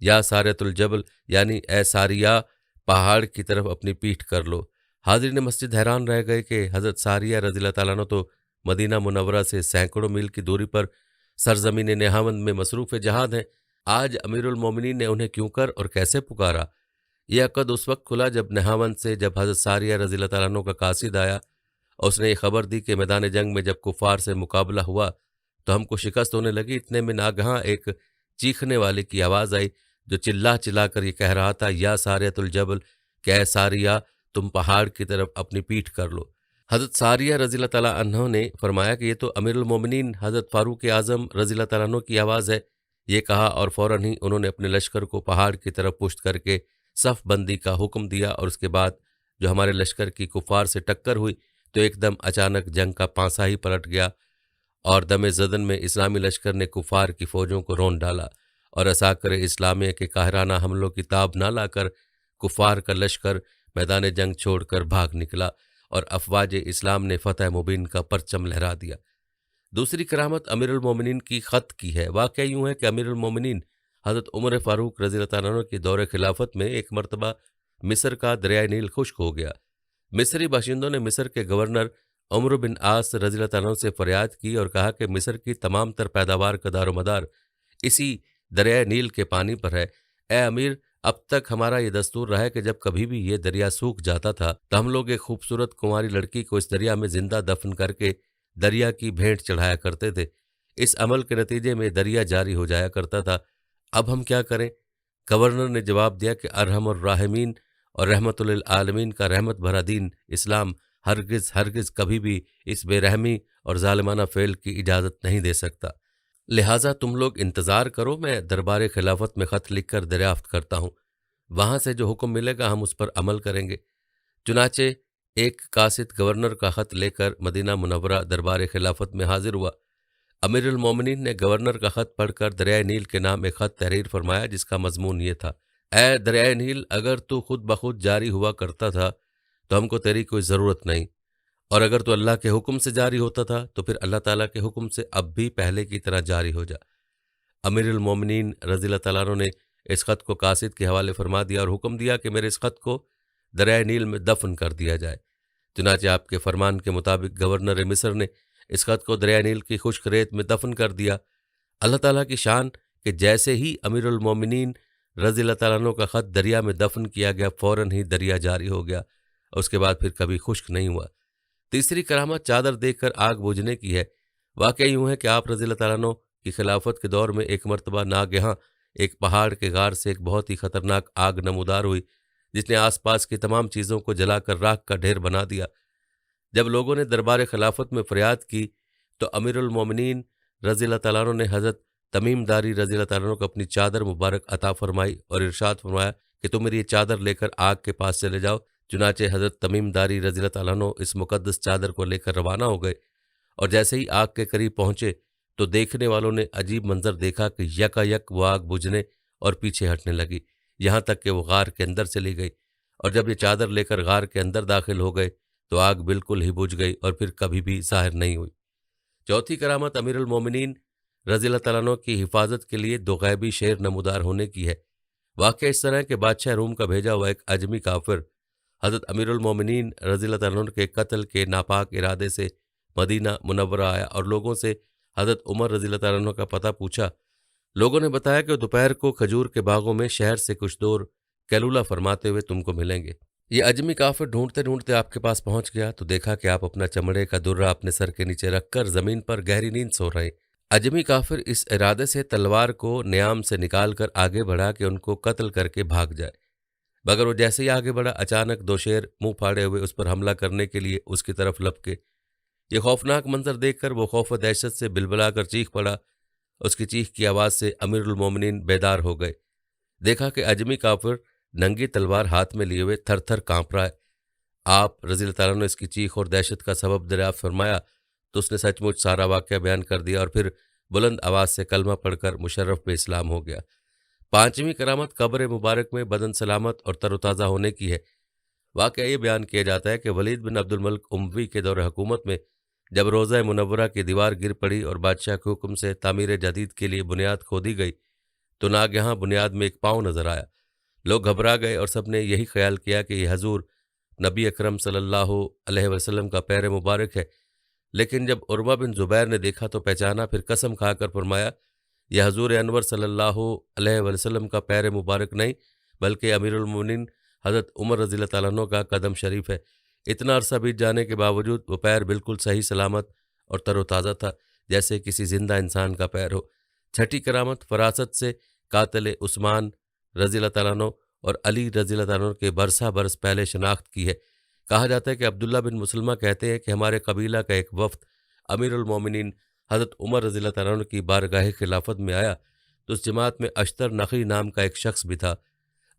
یا ساریۃ الجبل، یعنی اے ساریہ، پہاڑ کی طرف اپنی پیٹھ کر لو۔ حاضرین مسجد حیران رہ گئے کہ حضرت ساریہ رضی اللہ تعالیٰ عنہ تو مدینہ منورہ سے سینکڑوں میل کی دوری پر سرزمین نہاوند میں مصروف جہاد ہیں، آج امیر المومنین نے انہیں کیوں کر اور کیسے پکارا؟ یہ عقد اس وقت کھلا جب نہاوند سے جب حضرت ساریہ رضی اللہ تعالیٰ عنہ کا قاصد آیا اور اس نے یہ خبر دی کہ میدان جنگ میں جب کفار سے مقابلہ ہوا تو ہم کو شکست ہونے لگی۔ اتنے میں ناگہاں ایک چیخنے والے کی آواز آئی جو چلا کر یہ کہہ رہا تھا، یا ساریۃ الجبل، کہ اے ساریہ، تم پہاڑ کی طرف اپنی پیٹھ کر لو۔ حضرت ساریہ رضی اللہ تعالیٰ عنہ نے فرمایا کہ یہ تو امیر المومنین حضرت فاروق اعظم رضی اللہ تعالیٰ عنہ کی آواز ہے، یہ کہا اور فوراً ہی انہوں نے اپنے لشکر کو پہاڑ کی طرف پشت کر کے صف بندی کا حکم دیا، اور اس کے بعد جو ہمارے لشکر کی کفار سے ٹکر ہوئی تو ایک دم اچانک جنگ کا پانسا ہی پلٹ گیا، اور دم زدن میں اسلامی لشکر نے کفار کی فوجوں کو رون ڈالا، اور عساکر اسلامیہ کے قاہرانہ حملوں کی تاب نہ لا کر کفار کا لشکر میدان جنگ چھوڑ کر بھاگ نکلا، اور افواج اسلام نے فتح مبین کا پرچم لہرا دیا۔ دوسری کرامت امیر المومنین کی خط کی ہے۔ واقعہ یوں ہے کہ امیر المومنین حضرت عمر فاروق رضی اللہ تعالیٰ عنہ کی دور خلافت میں ایک مرتبہ مصر کا دریائے نیل خشک ہو گیا۔ مصری باشندوں نے مصر کے گورنر عمر بن عاص رضی اللہ تعالیٰ عنہ سے فریاد کی اور کہا کہ مصر کی تمام تر پیداوار کا دار و مدار اسی دریائے نیل کے پانی پر ہے۔ اے امیر، اب تک ہمارا یہ دستور رہا ہے کہ جب کبھی بھی یہ دریا سوکھ جاتا تھا تو ہم لوگ ایک خوبصورت کنواری لڑکی کو اس دریا میں زندہ دفن کر کے دریا کی بھینٹ چڑھایا کرتے تھے۔ اس عمل کے نتیجے میں دریا جاری ہو جایا کرتا تھا۔ اب ہم کیا کریں؟ گورنر نے جواب دیا کہ ارحم الراحمین اور رحمت للعالمین کا رحمت بھرا دین اسلام ہرگز کبھی بھی اس بے رحمی اور ظالمانہ فعل کی اجازت نہیں دے سکتا، لہٰذا تم لوگ انتظار کرو، میں دربار خلافت میں خط لکھ کر دریافت کرتا ہوں، وہاں سے جو حکم ملے گا ہم اس پر عمل کریں گے۔ چنانچہ ایک قاصد گورنر کا خط لے کر مدینہ منورہ دربار خلافت میں حاضر ہوا۔ امیر المومنین نے گورنر کا خط پڑھ کر دریائے نیل کے نام ایک خط تحریر فرمایا، جس کا مضمون یہ تھا: اے دریائے نیل، اگر تو خود بخود جاری ہوا کرتا تھا تو ہم کو تیری کوئی ضرورت نہیں، اور اگر تو اللہ کے حکم سے جاری ہوتا تھا تو پھر اللہ تعالیٰ کے حکم سے اب بھی پہلے کی طرح جاری ہو جا۔ امیر المومنین رضی اللہ تعالیٰ عنہ نے اس خط کو قاصد کے حوالے فرما دیا اور حکم دیا کہ میرے اس خط کو دریائے نیل میں دفن کر دیا جائے۔ چنانچہ آپ کے فرمان کے مطابق گورنر مصر نے اس خط کو دریائے نیل کی خشک ریت میں دفن کر دیا۔ اللہ تعالیٰ کی شان کہ جیسے ہی امیر المومنین رضی اللہ تعالیٰ عنہ کا خط دریا میں دفن کیا گیا، فوراً ہی دریا جاری ہو گیا اور اس کے بعد پھر کبھی خشک نہیں ہوا۔ تیسری کرامت چادر دیکھ کر آگ بجھنے کی ہے۔ واقعہ یوں ہے کہ آپ رضی اللہ تعالیٰ عنہ کی خلافت کے دور میں ایک مرتبہ ناگہاں ایک پہاڑ کے غار سے ایک بہت ہی خطرناک آگ نمودار ہوئی، جس نے آس پاس کی تمام چیزوں کو جلا کر راکھ کا ڈھیر بنا دیا۔ جب لوگوں نے دربار خلافت میں فریاد کی تو امیر المومنین رضی اللہ تعالیٰ عنہ نے حضرت تمیم داری رضی اللہ تعالیٰ عنہ کو اپنی چادر مبارک عطا فرمائی اور ارشاد فرمایا کہ تم میری یہ چادر لے کر آگ کے پاس چلے جاؤ۔ چنانچہ حضرت تمیم داری رضی اللہ تعالیٰ عنہ اس مقدس چادر کو لے کر روانہ ہو گئے، اور جیسے ہی آگ کے قریب پہنچے تو دیکھنے والوں نے عجیب منظر دیکھا کہ یکا یک وہ آگ بجھنے اور پیچھے ہٹنے لگی، یہاں تک کہ وہ غار کے اندر چلی گئی، اور جب یہ چادر لے کر غار کے اندر داخل ہو گئے تو آگ بالکل ہی بجھ گئی اور پھر کبھی بھی ظاہر نہیں ہوئی۔ چوتھی کرامت امیر المومنین رضی اللہ تعالیٰ عنہ کی حفاظت کے لیے دو غیبی شیر نمودار ہونے کی ہے۔ واقعہ اس طرح ہے کہ بادشاہ روم کا بھیجا ہوا ایک اجمی کافر حضرت امیر المومنین رضی اللہ تعالیٰ عنہ کے قتل کے ناپاک ارادے سے مدینہ منورہ آیا اور لوگوں سے حضرت عمر رضی اللہ تعالیٰ عنہ کا پتہ پوچھا۔ لوگوں نے بتایا کہ وہ دوپہر کو کھجور کے باغوں میں شہر سے کچھ دور کیلولہ فرماتے ہوئے تم کو ملیں گے۔ یہ اجمی کافر ڈھونڈتے ڈھونڈتے آپ کے پاس پہنچ گیا تو دیکھا کہ آپ اپنا چمڑے کا درہ اپنے سر کے نیچے رکھ کر زمین پر گہری نیند سو رہے۔ اجمی کافر اس ارادے سے تلوار کو نیام سے نکال کر آگے بڑھا کہ ان کو قتل کر کے بھاگ جائے، مگر وہ جیسے ہی آگے بڑھا اچانک دو شیر منہ پھاڑے ہوئے اس پر حملہ کرنے کے لیے اس کی طرف لپکے۔ یہ خوفناک منظر دیکھ کر وہ خوف و دہشت سے بلبلا کر چیخ پڑا۔ اس کی چیخ کی آواز سے امیر المومنین بیدار ہو گئے۔ دیکھا کہ اجمی کافر ننگی تلوار ہاتھ میں لیے ہوئے تھر تھر کانپ رہا ہے۔ آپ رضی اللہ تعالیٰ نے اس کی چیخ اور دہشت کا سبب دریافت فرمایا تو اس نے سچ مچ سارا واقعہ بیان کر دیا اور پھر بلند آواز سے کلمہ پڑھ کر مشرف بے اسلام ہو گیا۔ پانچویں کرامت قبر مبارک میں بدن سلامت اور تر و تازہ ہونے کی ہے۔ واقعہ یہ بیان کیا جاتا ہے کہ ولید بن عبد الملک اموی کے دور حکومت میں جب روضہ منورہ کی دیوار گر پڑی اور بادشاہ کے حکم سے تعمیر جدید کے لیے بنیاد کھودی گئی تو ناگہاں بنیاد میں ایک پاؤں نظر آیا۔ لوگ گھبرا گئے اور سب نے یہی خیال کیا کہ یہ حضور نبی اکرم صلی اللہ علیہ وسلم کا پیر مبارک ہے، لیکن جب عروہ بن زبیر نے دیکھا تو پہچانا، پھر قسم کھا کر فرمایا یہ حضور انور صلی اللہ علیہ وسلم کا پیر مبارک نہیں بلکہ امیر المومنین حضرت عمر رضی اللہ تعالیٰ عنہ کا قدم شریف ہے۔ اتنا عرصہ بیت جانے کے باوجود وہ پیر بالکل صحیح سلامت اور تر و تازہ تھا، جیسے کسی زندہ انسان کا پیر ہو۔ چھٹی کرامت فراست سے قاتل عثمان رضی اللہ تعالیٰ عنہ اور علی رضی اللہ تعالیٰ عنہ کے برسہ برس پہلے شناخت کی ہے۔ کہا جاتا ہے کہ عبداللہ بن مسلمہ کہتے ہیں کہ ہمارے قبیلہ کا ایک وفد امیر المومنین حضرت عمر رضی اللہ تعالیٰ عنہ کی بارگاہ خلافت میں آیا تو اس جماعت میں اشتر نقی نام کا ایک شخص بھی تھا۔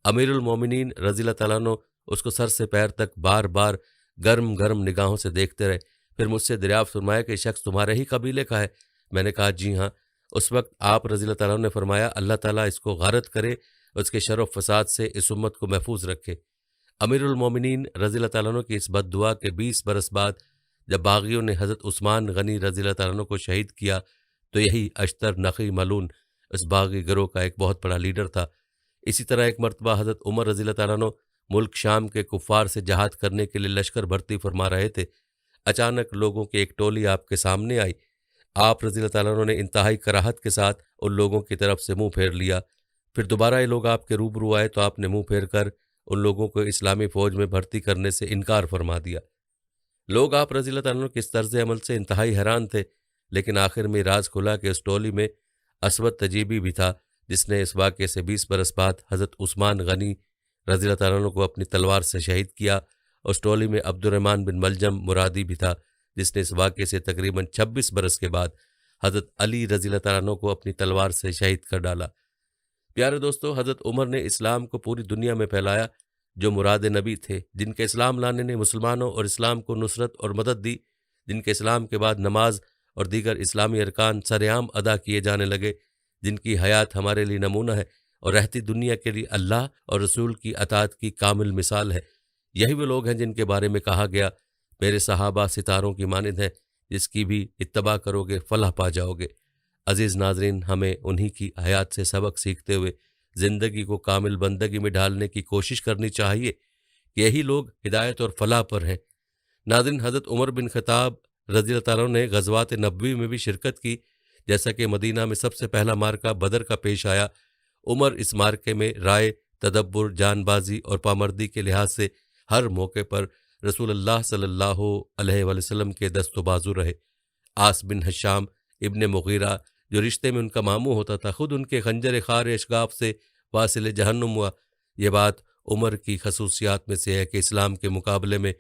امیر المومنین رضی اللہ تعالیٰ عنہ اس کو سر سے پیر تک بار بار گرم گرم نگاہوں سے دیکھتے رہے۔ پھر مجھ سے دریافت فرمایا کہ یہ شخص تمہارے ہی قبیلے کا ہے؟ میں نے کہا جی ہاں۔ اس وقت آپ رضی اللہ تعالیٰ عنہ نے فرمایا اللہ تعالیٰ اس کو غارت کرے، اس کے شر و فساد سے اس امت کو محفوظ رکھے۔ امیر المومنین رضی اللہ تعالیٰ عنہ کی اس بد دعا کے 20 برس بعد جب باغیوں نے حضرت عثمان غنی رضی اللہ تعالیٰ عنہ کو شہید کیا تو یہی اشتر نقی ملعون اس باغی گروہ کا ایک بہت بڑا لیڈر تھا۔ اسی طرح ایک مرتبہ حضرت عمر رضی اللہ تعالیٰ عنہ ملک شام کے کفار سے جہاد کرنے کے لیے لشکر بھرتی فرما رہے تھے۔ اچانک لوگوں کی ایک ٹولی آپ کے سامنے آئی۔ آپ رضی اللہ تعالیٰ عنہ نے انتہائی کراہت کے ساتھ ان لوگوں کی طرف سے منہ پھیر لیا۔ پھر دوبارہ یہ لوگ آپ کے روبرو آئے تو آپ نے منہ پھیر کر ان لوگوں کو اسلامی فوج میں بھرتی کرنے سے انکار فرما دیا۔ لوگ آپ رضی اللہ تعالیٰ عنہ کے اس طرز عمل سے انتہائی حیران تھے، لیکن آخر میں راز کھلا کہ اس ٹولی میں اسود تجیبی بھی تھا، جس نے اس واقعے سے 20 برس بعد حضرت عثمان غنی رضی اللہ تعالیٰ عنہ کو اپنی تلوار سے شہید کیا۔ اس ٹولی میں عبد الرحمن بن ملجم مرادی بھی تھا، جس نے اس واقعے سے تقریباً 26 برس کے بعد حضرت علی رضی اللہ تعالیٰ عنہ کو اپنی تلوار سے شہید کر ڈالا۔ پیارے دوستو، حضرت عمر نے اسلام کو پوری دنیا میں پھیلایا، جو مراد نبی تھے، جن کے اسلام لانے نے مسلمانوں اور اسلام کو نصرت اور مدد دی، جن کے اسلام کے بعد نماز اور دیگر اسلامی ارکان سرعام ادا کیے جانے لگے، جن کی حیات ہمارے لیے نمونہ ہے اور رہتی دنیا کے لیے اللہ اور رسول کی اطاعت کی کامل مثال ہے۔ یہی وہ لوگ ہیں جن کے بارے میں کہا گیا میرے صحابہ ستاروں کی مانند ہیں، جس کی بھی اتباع کرو گے فلاح پا جاؤ گے۔ عزیز ناظرین، ہمیں انہی کی حیات سے سبق سیکھتے ہوئے زندگی کو کامل بندگی میں ڈھالنے کی کوشش کرنی چاہیے کہ یہی لوگ ہدایت اور فلاح پر ہیں۔ ناظرین، حضرت عمر بن خطاب رضی اللہ تعالیٰ عنہ نے غزوات نبوی میں بھی شرکت کی۔ جیسا کہ مدینہ میں سب سے پہلا مارکہ بدر کا پیش آیا، عمر اس مارکے میں رائے، تدبر، جان بازی اور پامردی کے لحاظ سے ہر موقع پر رسول اللہ صلی اللہ علیہ وآلہ وسلم کے دست و بازو رہے۔ عاص بن حشام ابن مغیرہ جو رشتے میں ان کا ماموں ہوتا تھا، خود ان کے خنجر خار اشگاف سے واصل جہنم ہوا۔ یہ بات عمر کی خصوصیات میں سے ہے کہ اسلام کے مقابلے میں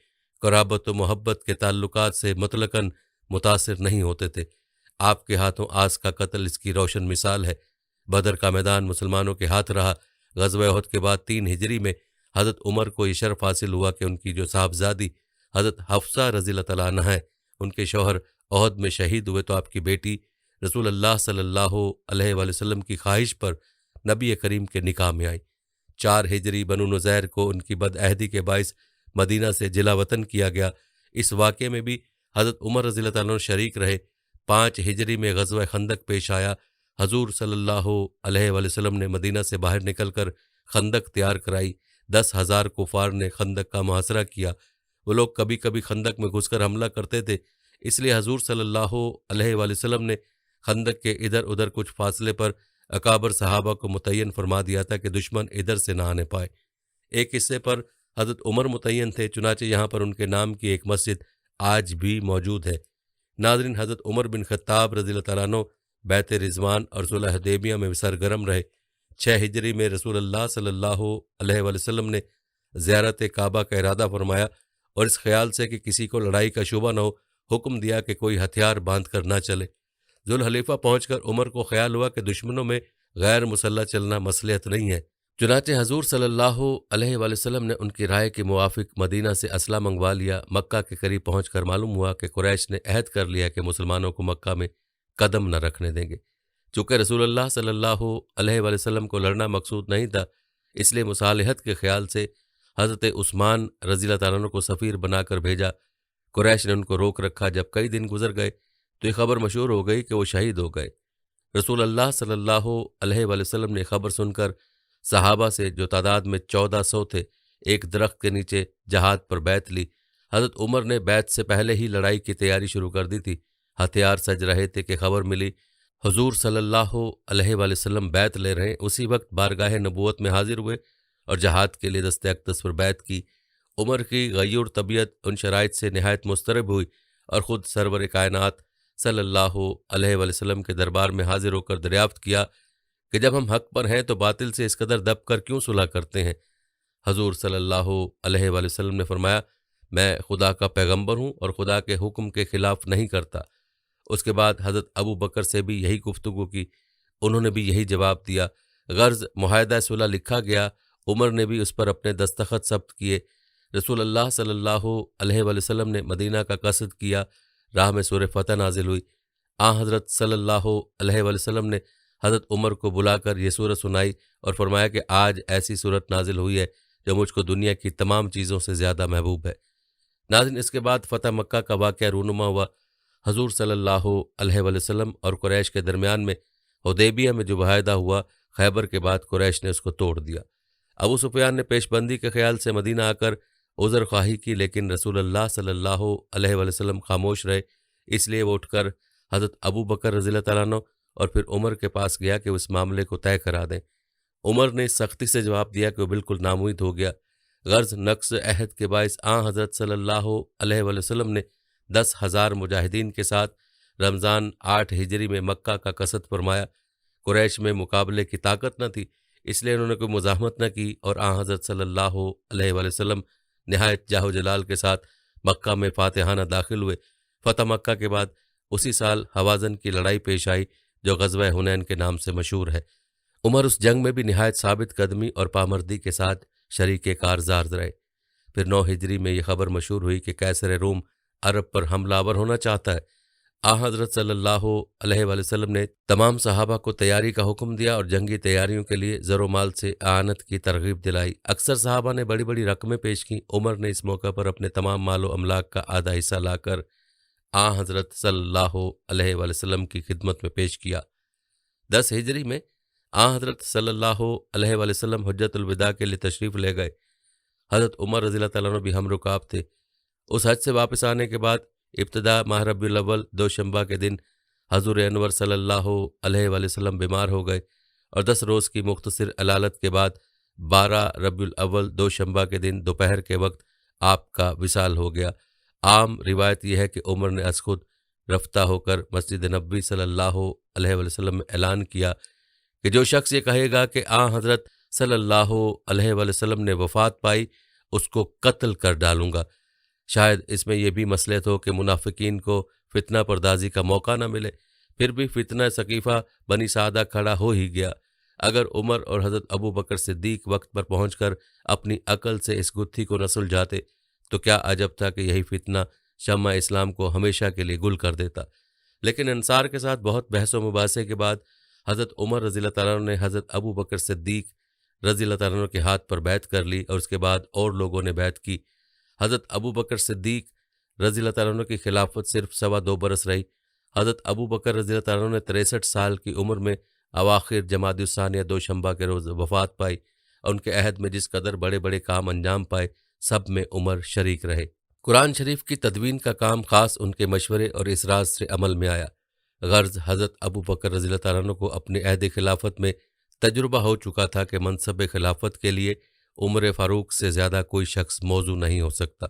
قرابت و محبت کے تعلقات سے مطلقاً متاثر نہیں ہوتے تھے۔ آپ کے ہاتھوں عاص کا قتل اس کی روشن مثال ہے۔ بدر کا میدان مسلمانوں کے ہاتھ رہا۔ غزوہ احد کے بعد 3 ہجری میں حضرت عمر کو یہ شرف حاصل ہوا کہ ان کی جو صاحبزادی حضرت حفصہ رضی اللہ تعالیٰ عنہ ہیں، ان کے شوہر احد میں شہید ہوئے تو آپ کی بیٹی رسول اللہ صلی اللہ علیہ وآلہ وسلم کی خواہش پر نبی کریم کے نکاح میں آئی۔ 4 ہجری بنو نذیر کو ان کی بدعہدی کے باعث مدینہ سے جلا وطن کیا گیا۔ اس واقعے میں بھی حضرت عمر رضی اللہ تعالیٰ عنہ شریک رہے۔ 5 ہجری میں غزوہ خندق پیش آیا۔ حضور صلی اللہ علیہ وآلہ وسلم نے مدینہ سے باہر نکل کر خندق تیار کرائی۔ 10,000 کفار نے خندق کا محاصرہ کیا۔ وہ لوگ کبھی کبھی خندق میں گھس کر حملہ کرتے تھے، اس لیے حضور صلی اللہ علیہ وآلہ وسلم نے خندق کے ادھر ادھر کچھ فاصلے پر اکابر صحابہ کو متعین فرما دیا تھا کہ دشمن ادھر سے نہ آنے پائے۔ ایک حصے پر حضرت عمر متعین تھے، چنانچہ یہاں پر ان کے نام کی ایک مسجد آج بھی موجود ہے۔ ناظرین، حضرت عمر بن خطاب رضی اللہ تعالیٰ عنہ بیعت رضوان اور صلح حدیبیہ میں سرگرم رہے۔ 6 ہجری میں رسول اللہ صلی اللہ علیہ وآلہ وسلم نے زیارت کعبہ کا ارادہ فرمایا اور اس خیال سے کہ کسی کو لڑائی کا شبہ نہ ہو، حکم دیا کہ کوئی ہتھیار باندھ کر نہ چلے۔ ذوالحلیفہ پہنچ کر عمر کو خیال ہوا کہ دشمنوں میں غیر مسلح چلنا مصلحت نہیں ہے، چنانچہ حضور صلی اللہ علیہ وآلہ وسلم نے ان کی رائے کے موافق مدینہ سے اسلحہ منگوا لیا۔ مکہ کے قریب پہنچ کر معلوم ہوا کہ قریش نے عہد کر لیا کہ مسلمانوں کو مکہ میں قدم نہ رکھنے دیں گے۔ چونکہ رسول اللہ صلی اللہ علیہ وآلہ وسلم کو لڑنا مقصود نہیں تھا، اس لیے مصالحت کے خیال سے حضرت عثمان رضی اللہ تعالیٰ عنہ کو سفیر بنا کر بھیجا۔ قریش نے ان کو روک رکھا۔ جب کئی دن گزر گئے تو یہ خبر مشہور ہو گئی کہ وہ شہید ہو گئے۔ رسول اللہ صلی اللہ علیہ وآلہ وسلم نے خبر سن کر صحابہ سے، جو تعداد میں 1400 تھے، ایک درخت کے نیچے جہاد پر بیعت لی۔ حضرت عمر نے بیعت سے پہلے ہی لڑائی کی تیاری شروع کر دی تھی۔ ہتھیار سج رہے تھے کہ خبر ملی حضور صلی اللہ علیہ وآلہ وسلم بیعت لے رہے ہیں۔ اسی وقت بارگاہ نبوت میں حاضر ہوئے اور جہاد کے لیے دست اقدس پر بیعت کی۔ عمر کی غیور طبیعت ان شرائط سے نہایت مضطرب ہوئی اور خود سرور کائنات صلی اللہ علیہ وآلہ وسلم کے دربار میں حاضر ہو کر دریافت کیا کہ جب ہم حق پر ہیں تو باطل سے اس قدر دب کر کیوں صلح کرتے ہیں؟ حضور صلی اللہ علیہ وآلہ وسلم نے فرمایا، میں خدا کا پیغمبر ہوں اور خدا کے حکم کے خلاف نہیں کرتا۔ اس کے بعد حضرت ابو بکر سے بھی یہی گفتگو کی۔ انہوں نے بھی یہی جواب دیا۔ غرض معاہدہ صلح لکھا گیا، عمر نے بھی اس پر اپنے دستخط ثبت کیے۔ رسول اللہ صلی اللہ علیہ وآلہ وسلم نے مدینہ کا قصد کیا، راہ میں سورہ فتح نازل ہوئی۔ حضرت صلی اللہ علیہ وآلہ وسلم نے حضرت عمر کو بلا کر یہ سورت سنائی اور فرمایا کہ آج ایسی سورت نازل ہوئی ہے جو مجھ کو دنیا کی تمام چیزوں سے زیادہ محبوب ہے۔ ناظرین، اس کے بعد فتح مکہ کا واقعہ رونما ہوا۔ حضور صلی اللہ علیہ وآلہ وسلم اور قریش کے درمیان میں حدیبیہ میں جو معاہدہ ہوا، خیبر کے بعد قریش نے اس کو توڑ دیا۔ ابو سفیان نے پیش بندی کے خیال سے مدینہ آ کر عذر خواہی کی، لیکن رسول اللہ صلی اللہ علیہ وآلہ وسلم خاموش رہے، اس لیے وہ اٹھ کر حضرت ابو بکر رضی اللہ تعالیٰ عنہ اور پھر عمر کے پاس گیا کہ وہ اس معاملے کو طے کرا دیں۔ عمر نے سختی سے جواب دیا کہ وہ بالکل نامید ہو گیا۔ غرض نقض عہد کے باعث حضرت صلی اللہ علیہ وآلہ وسلم نے 10,000 مجاہدین کے ساتھ رمضان 8 ہجری میں مکہ کا قصد فرمایا۔ قریش میں مقابلے کی طاقت نہ تھی، اس لیے انہوں نے کوئی مزاحمت نہ کی اور حضرت صلی اللہ علیہ وآلہ وسلم نہایت جاہ و جلال کے ساتھ مکہ میں فاتحانہ داخل ہوئے۔ فتح مکہ کے بعد اسی سال حوازن کی لڑائی پیش آئی جو غزوہ حنین کے نام سے مشہور ہے۔ عمر اس جنگ میں بھی نہایت ثابت قدمی اور پامردی کے ساتھ شریک کارزار رہے۔ پھر 9 ہجری میں یہ خبر مشہور ہوئی کہ قیصر روم عرب پر حملہ آور ہونا چاہتا ہے۔ حضرت صلی اللہ علیہ وآلہ وسلم نے تمام صحابہ کو تیاری کا حکم دیا اور جنگی تیاریوں کے لیے زر و مال سے اعانت کی ترغیب دلائی۔ اکثر صحابہ نے بڑی بڑی رقمیں پیش کیں۔ عمر نے اس موقع پر اپنے تمام مال و املاک کا آدھا حصہ لا کر حضرت صلی اللہ علیہ وآلہ وسلم کی خدمت میں پیش کیا۔ 10 ہجری میں حضرت صلی اللہ علیہ وآلہ وسلم حجۃ الوداع کے لیے تشریف لے گئے۔ حضرت عمر رضی اللہ تعالیٰ عنہ بھی ہم رکاب تھے۔ اس حج سے واپس آنے کے بعد ابتدا ماہ ربیع الاول دوشنبہ کے دن حضور انور صلی اللہ علیہ وآلہ وسلم بیمار ہو گئے اور 10 روز کی مختصر علالت کے بعد 12 ربیع الاول دوشنبہ کے دن دوپہر کے وقت آپ کا وصال ہو گیا۔ عام روایت یہ ہے کہ عمر نے از خود رفتہ ہو کر مسجد نبوی صلی اللہ علیہ وآلہ وسلم میں اعلان کیا کہ جو شخص یہ کہے گا کہ حضرت صلی اللہ علیہ وآلہ وسلم نے وفات پائی، اس کو قتل کر ڈالوں گا۔ شاید اس میں یہ بھی مصلحت ہو کہ منافقین کو فتنہ پردازی کا موقع نہ ملے۔ پھر بھی فتنہ ثقیفہ بنی سعدہ کھڑا ہو ہی گیا۔ اگر عمر اور حضرت ابو بکر صدیق وقت پر پہنچ کر اپنی عقل سے اس گتھی کو نہ سلجھاتے تو کیا عجب تھا کہ یہی فتنہ شمع اسلام کو ہمیشہ کے لیے گل کر دیتا۔ لیکن انصار کے ساتھ بہت بحث و مباحثے کے بعد حضرت عمر رضی اللہ تعالیٰ عنہ نے حضرت ابو بکر صدیق رضی اللہ تعالیٰ عنہ کے ہاتھ پر بیعت کر لی اور اس کے بعد اور لوگوں نے بیعت کی۔ حضرت ابو بکر صدیق رضی اللہ تعالیٰ عنہ کی خلافت صرف 2.25 برس رہی۔ حضرت ابو بکر رضی اللہ تعالیٰ عنہ نے 63 سال کی عمر میں اواخر جمادی الثانیہ دوشنبہ کے روز وفات پائی اور ان کے عہد میں جس قدر بڑے بڑے کام انجام پائے، سب میں عمر شریک رہے۔ قرآن شریف کی تدوین کا کام خاص ان کے مشورے اور اصرار سے عمل میں آیا۔ غرض حضرت ابو بکر رضی اللہ تعالیٰ عنہ کو اپنے عہد خلافت میں تجربہ ہو چکا تھا کہ منصب خلافت کے لیے عمر فاروق سے زیادہ کوئی شخص موزوں نہیں ہو سکتا۔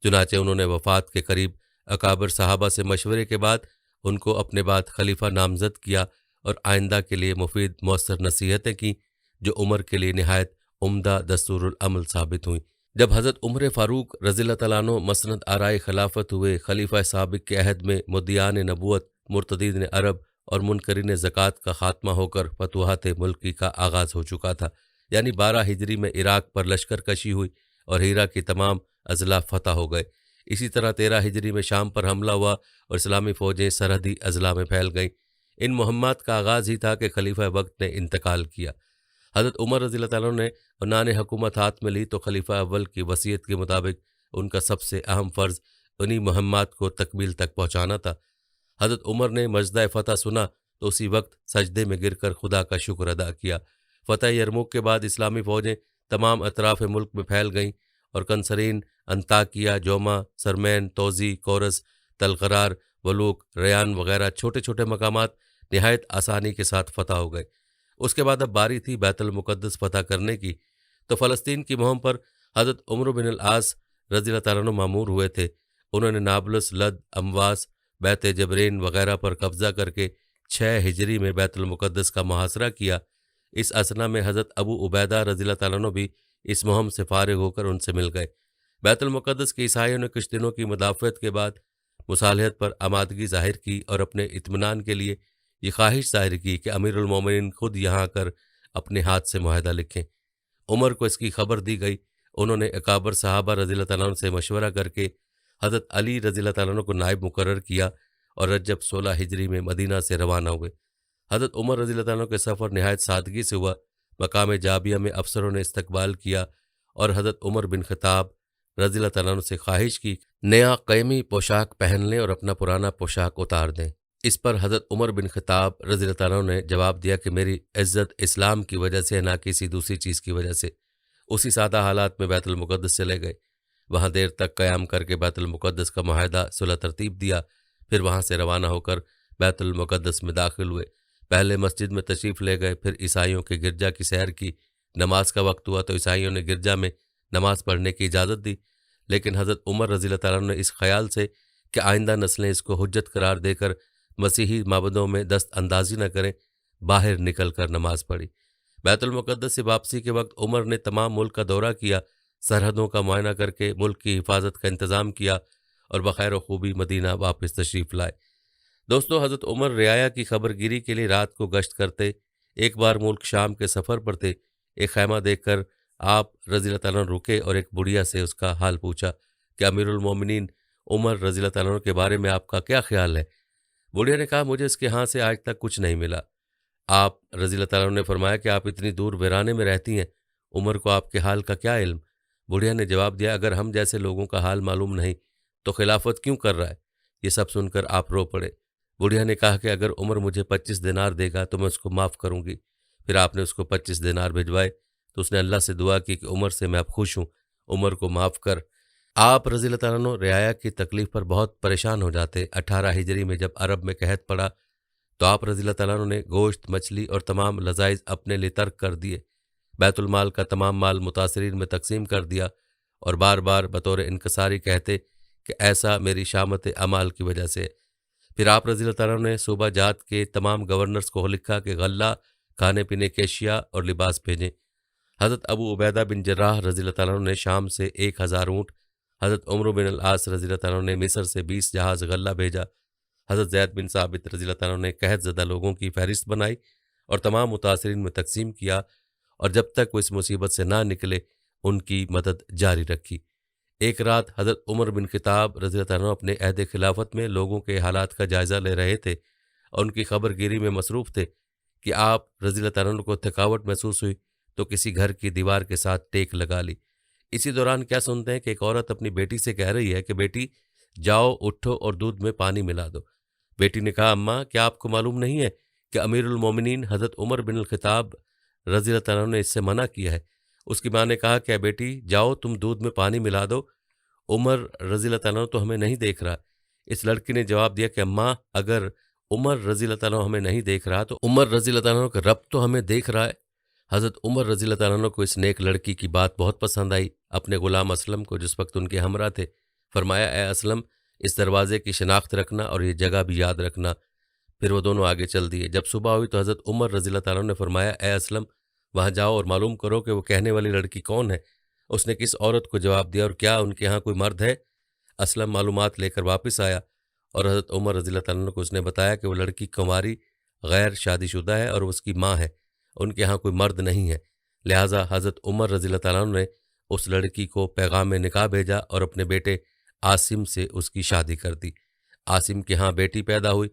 چنانچہ انہوں نے وفات کے قریب اکابر صحابہ سے مشورے کے بعد ان کو اپنے بعد خلیفہ نامزد کیا اور آئندہ کے لیے مفید مؤثر نصیحتیں کیں جو عمر کے لیے نہایت عمدہ دستور العمل ثابت ہوئیں۔ جب حضرت عمر فاروق رضی اللہ تعالیٰ عنہ مسند آرائے خلافت ہوئے، خلیفہ سابق کے عہد میں مدعیان نبوت، مرتدین عرب اور منکرین زکوٰۃ کا خاتمہ ہو کر فتوحات ملکی کا آغاز ہو چکا تھا۔ یعنی 12 ہجری میں عراق پر لشکر کشی ہوئی اور ہیرا کی تمام اضلاع فتح ہو گئے۔ اسی طرح 13 ہجری میں شام پر حملہ ہوا اور اسلامی فوجیں سرحدی اضلاع میں پھیل گئیں۔ ان مہمات کا آغاز ہی تھا کہ خلیفہ وقت نے انتقال کیا۔ حضرت عمر رضی اللہ تعالیٰ عنہ نے عنان حکومت ہاتھ میں لی تو خلیفہ اول کی وصیت کے مطابق ان کا سب سے اہم فرض انہی مہمات کو تکمیل تک پہنچانا تھا۔ حضرت عمر نے مجدہ فتح سنا تو اسی وقت سجدے میں گر کر خدا کا شکر ادا کیا۔ فتح یرموک کے بعد اسلامی فوجیں تمام اطراف ملک میں پھیل گئیں اور کنسرین، انطاکیہ، جوما، سرمین، توزی، کورس، تلقرار، ولوک، ریان وغیرہ چھوٹے چھوٹے مقامات نہایت آسانی کے ساتھ فتح ہو گئے۔ اس کے بعد اب باری تھی بیت المقدس فتح کرنے کی، تو فلسطین کی مہم پر حضرت عمرو بن العاص رضی اللہ تعالیٰ عنہ مامور ہوئے تھے۔ انہوں نے نابلس، لد، امواس، بیت جبرین وغیرہ پر قبضہ کر کے 6 ہجری میں بیت المقدس کا محاصرہ کیا۔ اس اثنا میں حضرت ابو عبیدہ رضی اللہ تعالیٰ عنہ بھی اس مہم سے فارغ ہو کر ان سے مل گئے۔ بیت المقدس کے عیسائیوں نے کچھ دنوں کی مدافعت کے بعد مصالحت پر آمادگی ظاہر کی اور اپنے اطمینان کے لیے یہ خواہش ظاہر کی کہ امیر المومنین خود یہاں آ کر اپنے ہاتھ سے معاہدہ لکھیں۔ عمر کو اس کی خبر دی گئی۔ انہوں نے اکابر صحابہ رضی اللہ تعالیٰ عنہ سے مشورہ کر کے حضرت علی رضی اللہ تعالیٰ عنہ کو نائب مقرر کیا اور رجب 16 ہجری میں مدینہ سے روانہ ہوئے۔ حضرت عمر رضی اللہ تعالیٰ عنہ کے سفر نہایت سادگی سے ہوا۔ مقام جابیہ میں افسروں نے استقبال کیا اور حضرت عمر بن خطاب رضی اللہ تعالیٰ عنہ سے خواہش کی نیا قیمی پوشاک پہن لیں اور اپنا پرانا پوشاک اتار دیں۔ اس پر حضرت عمر بن خطاب رضی اللہ تعالیٰ عنہ نے جواب دیا کہ میری عزت اسلام کی وجہ سے نہ کسی دوسری چیز کی وجہ سے۔ اسی سادہ حالات میں بیت المقدس چلے گئے۔ وہاں دیر تک قیام کر کے بیت المقدس کا معاہدہ صلح ترتیب دیا، پھر وہاں سے روانہ ہو کر بیت المقدس میں داخل ہوئے۔ پہلے مسجد میں تشریف لے گئے، پھر عیسائیوں کے گرجا کی سیر کی۔ نماز کا وقت ہوا تو عیسائیوں نے گرجا میں نماز پڑھنے کی اجازت دی، لیکن حضرت عمر رضی اللہ تعالیٰ عنہ نے اس خیال سے کہ آئندہ نسلیں اس کو حجت قرار دے کر مسیحی معبدوں میں دست اندازی نہ کریں، باہر نکل کر نماز پڑھی۔ بیت المقدس سے واپسی کے وقت عمر نے تمام ملک کا دورہ کیا، سرحدوں کا معائنہ کر کے ملک کی حفاظت کا انتظام کیا اور بخیر و خوبی مدینہ واپس تشریف لائے۔ دوستو، حضرت عمر رعایا کی خبر گیری کے لیے رات کو گشت کرتے۔ ایک بار ملک شام کے سفر پر تھے۔ ایک خیمہ دیکھ کر آپ رضی اللہ تعالیٰ عنہ رکے اور ایک بڑھیا سے اس کا حال پوچھا کہ امیر المومنین عمر رضی اللہ تعالیٰ عنہ کے بارے میں آپ کا کیا خیال ہے؟ بڑھیا نے کہا مجھے اس کے ہاں سے آج تک کچھ نہیں ملا۔ آپ رضی اللہ تعالیٰ عنہ نے فرمایا کہ آپ اتنی دور ویرانے میں رہتی ہیں، عمر کو آپ کے حال کا کیا علم؟ بڑھیا نے جواب دیا اگر ہم جیسے لوگوں کا حال معلوم نہیں تو خلافت کیوں کر رہا ہے؟ یہ سب سن کر آپ رو پڑے۔ بڑھیا نے کہا کہ اگر عمر مجھے 25 دینار دے گا تو میں اس کو معاف کروں گی۔ پھر آپ نے اس کو 25 دینار بھجوائے تو اس نے اللہ سے دعا کی کہ عمر سے میں اب خوش ہوں، عمر کو معاف کر۔ آپ رضی اللہ تعالیٰ عنہ رعایا کی تکلیف پر بہت پریشان ہو جاتے۔ 18 ہجری میں جب عرب میں قحط پڑا تو آپ رضی اللہ تعالیٰ عنہ نے گوشت، مچھلی اور تمام لذائذ اپنے لیے ترک کر دیے۔ بیت المال کا تمام مال متاثرین میں تقسیم کر دیا اور بار بار بطور انکساری کہتے کہ ایسا میری شامت اعمال کی وجہ سے۔ پھر آپ رضی اللہ تعالیٰ عنہ نے صوبہ جات کے تمام گورنرز کو لکھا کہ غلہ، کھانے پینے کی اشیاء اور لباس بھیجیں۔ حضرت ابو عبیدہ بن جراح رضی اللہ تعالیٰ عنہ نے شام سے 1000 اونٹ، حضرت عمرو بن العاص رضی اللہ تعالیٰ عنہ نے مصر سے 20 جہاز غلہ بھیجا۔ حضرت زید بن ثابت رضی اللہ تعالیٰ عنہ نے قحط زدہ لوگوں کی فہرست بنائی اور تمام متاثرین میں تقسیم کیا، اور جب تک وہ اس مصیبت سے نہ نکلے ان کی مدد جاری رکھی۔ ایک رات حضرت عمر بن خطاب رضی اللہ تعالیٰ عنہ اپنے عہد خلافت میں لوگوں کے حالات کا جائزہ لے رہے تھے اور ان کی خبر گیری میں مصروف تھے کہ آپ رضی اللہ تعالیٰ عنہ کو تھکاوٹ محسوس ہوئی تو کسی گھر کی دیوار کے ساتھ ٹیک لگا لی۔ اسی دوران کیا سنتے ہیں کہ ایک عورت اپنی بیٹی سے کہہ رہی ہے کہ بیٹی جاؤ اٹھو اور دودھ میں پانی ملا دو۔ بیٹی نے کہا اماں کیا آپ کو معلوم نہیں ہے کہ امیر المومنین حضرت عمر بن الخطاب رضی اللہ تعالیٰ عنہ نے اس سے منع کیا ہے؟ اس کی ماں نے کہا کہ بیٹی جاؤ تم دودھ میں پانی ملا دو، عمر رضی اللہ تعالیٰ عنہ تو ہمیں نہیں دیکھ رہا۔ اس لڑکی نے جواب دیا کہ اماں اگر عمر رضی اللہ تعالیٰ عنہ ہمیں نہیں دیکھ رہا تو عمر رضی اللہ تعالیٰ عنہ کا رب تو ہمیں دیکھ رہا ہے۔ حضرت عمر رضی اللہ تعالیٰ عنہ کو اس نیک لڑکی کی بات بہت پسند آئی۔ اپنے غلام اسلم کو جس وقت ان کے ہمراہ تھے فرمایا اے اسلم اس دروازے کی شناخت رکھنا اور یہ جگہ بھی یاد رکھنا۔ پھر وہ دونوں آگے چل دیے۔ جب صبح ہوئی تو حضرت عمر رضی اللہ تعالیٰ عنہ نے فرمایا اے اسلم وہاں جاؤ اور معلوم کرو کہ وہ کہنے والی لڑکی کون ہے، اس نے کس عورت کو جواب دیا اور کیا ان کے ہاں کوئی مرد ہے؟ اسلم معلومات لے کر واپس آیا اور حضرت عمر رضی اللہ تعالیٰ عنہ کو اس نے بتایا کہ وہ لڑکی کنواری غیر شادی شدہ ہے اور اس کی ماں ہے، ان کے ہاں کوئی مرد نہیں ہے۔ لہٰذا حضرت عمر رضی اللہ تعالیٰ عنہ نے اس لڑکی کو پیغام نکاح بھیجا اور اپنے بیٹے عاصم سے اس کی شادی کر دی۔ عاصم کے ہاں بیٹی پیدا ہوئی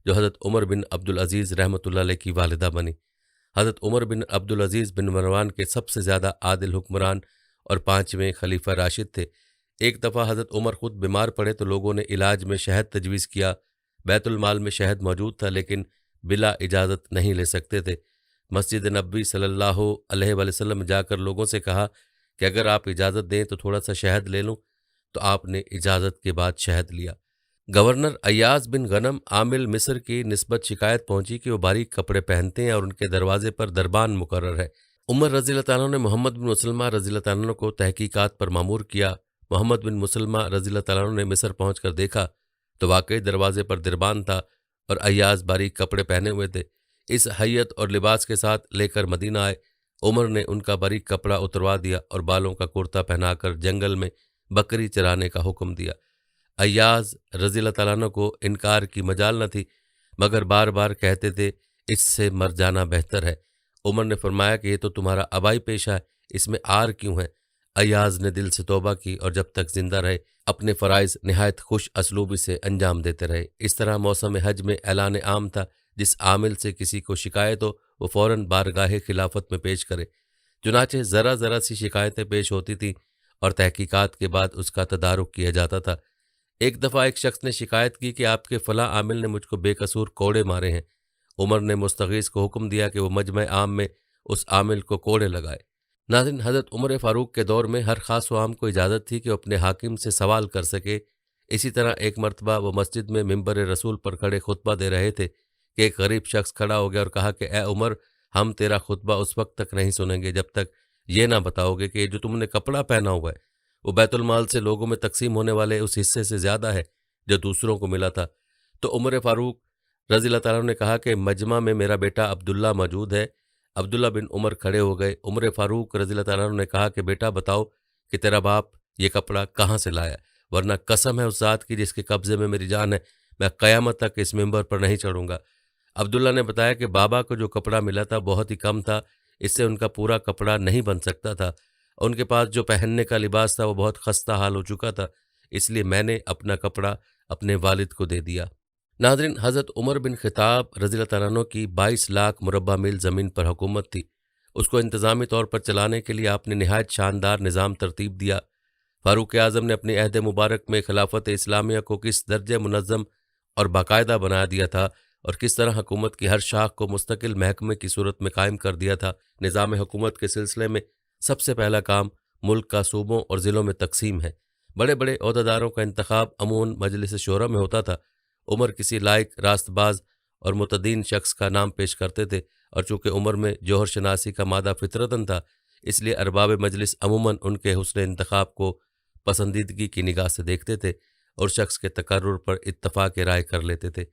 جو حضرت عمر بن عبدالعزیز رحمۃ اللہ علیہ کی والدہ بنی۔ حضرت عمر بن عبدالعزیز بن مروان کے سب سے زیادہ عادل حکمران اور 5ویں خلیفہ راشد تھے۔ ایک دفعہ حضرت عمر خود بیمار پڑے تو لوگوں نے علاج میں شہد تجویز کیا۔ بیت المال میں شہد موجود تھا لیکن بلا اجازت نہیں لے سکتے تھے۔ مسجد نبوی صلی اللہ علیہ وآلہ وسلم جا کر لوگوں سے کہا کہ اگر آپ اجازت دیں تو تھوڑا سا شہد لے لوں، تو آپ نے اجازت کے بعد شہد لیا۔ گورنر ایاز بن غنم عامل مصر کی نسبت شکایت پہنچی کہ وہ باریک کپڑے پہنتے ہیں اور ان کے دروازے پر دربان مقرر ہے۔ عمر رضی اللہ تعالیٰ نے محمد بن مسلمہ رضی اللہ تعالیٰ کو تحقیقات پر مامور کیا۔ محمد بن مسلمہ رضی اللہ تعالیٰ نے مصر پہنچ کر دیکھا تو واقعی دروازے پر دربان تھا اور ایاز باریک کپڑے پہنے ہوئے تھے۔ اس حیت اور لباس کے ساتھ لے کر مدینہ آئے۔ عمر نے ان کا باریک کپڑا اتروا دیا اور بالوں کا کرتا پہنا کر جنگل میں بکری چرانے کا حکم دیا۔ ایاز رضی اللہ تعالیٰ عنہ کو انکار کی مجال نہ تھی مگر بار بار کہتے تھے اس سے مر جانا بہتر ہے۔ عمر نے فرمایا کہ یہ تو تمہارا آبائی پیشہ ہے، اس میں آر کیوں ہے؟ ایاز نے دل سے توبہ کی اور جب تک زندہ رہے اپنے فرائض نہایت خوش اسلوبی سے انجام دیتے رہے۔ اس طرح موسم حج میں اعلان عام تھا، جس عامل سے کسی کو شکایت ہو وہ فوراً بارگاہ خلافت میں پیش کرے۔ چنانچہ ذرا ذرا سی شکایتیں پیش ہوتی تھیں اور تحقیقات کے بعد اس کا تدارک کیا جاتا تھا۔ ایک دفعہ ایک شخص نے شکایت کی کہ آپ کے فلاں عامل نے مجھ کو بے قصور کوڑے مارے ہیں۔ عمر نے مستغیث کو حکم دیا کہ وہ مجمع عام میں اس عامل کو کوڑے لگائے۔ ناظرین، حضرت عمر فاروق کے دور میں ہر خاص و عام کو اجازت تھی کہ وہ اپنے حاکم سے سوال کر سکے۔ اسی طرح ایک مرتبہ وہ مسجد میں ممبر رسول پر کھڑے خطبہ دے رہے تھے کہ ایک غریب شخص کھڑا ہو گیا اور کہا کہ اے عمر، ہم تیرا خطبہ اس وقت تک نہیں سنیں گے جب تک یہ نہ بتاؤ گے کہ جو تم نے کپڑا پہنا ہوا ہے وہ بیت المال سے لوگوں میں تقسیم ہونے والے اس حصے سے زیادہ ہے جو دوسروں کو ملا تھا۔ تو عمر فاروق رضی اللہ تعالیٰ عنہ نے کہا کہ مجمع میں میرا بیٹا عبداللہ موجود ہے۔ عبداللہ بن عمر کھڑے ہو گئے۔ عمر فاروق رضی اللہ تعالیٰ عنہ نے کہا کہ بیٹا بتاؤ کہ تیرا باپ یہ کپڑا کہاں سے لایا، ورنہ قسم ہے اس ذات کی جس کے قبضے میں میری جان ہے، میں قیامت تک اس ممبر پر نہیں چڑھوں گا۔ عبداللہ نے بتایا کہ بابا کو جو کپڑا ملا تھا بہت ہی کم تھا، اس سے ان کا پورا کپڑا نہیں بن سکتا تھا۔ ان کے پاس جو پہننے کا لباس تھا وہ بہت خستہ حال ہو چکا تھا، اس لیے میں نے اپنا کپڑا اپنے والد کو دے دیا۔ ناظرین، حضرت عمر بن خطاب رضی اللہ تعالیٰ عنہ کی 22 لاکھ مربع میل زمین پر حکومت تھی۔ اس کو انتظامی طور پر چلانے کے لیے آپ نے نہایت شاندار نظام ترتیب دیا۔ فاروق اعظم نے اپنے عہد مبارک میں خلافت اسلامیہ کو کس درجے منظم اور باقاعدہ بنا دیا تھا اور کس طرح حکومت کی ہر شاخ کو مستقل محکمے کی صورت میں قائم کر دیا تھا۔ نظام حکومت کے سلسلے میں سب سے پہلا کام ملک کا صوبوں اور ضلعوں میں تقسیم ہے۔ بڑے بڑے عہدیداروں کا انتخاب عموماً مجلس شورا میں ہوتا تھا۔ عمر کسی لائق، راست باز اور متدین شخص کا نام پیش کرتے تھے، اور چونکہ عمر میں جوہر شناسی کا مادہ فطرتاً تھا، اس لیے ارباب مجلس عموماً ان کے حسن انتخاب کو پسندیدگی کی نگاہ سے دیکھتے تھے اور شخص کے تقرر پر اتفاق رائے کر لیتے تھے۔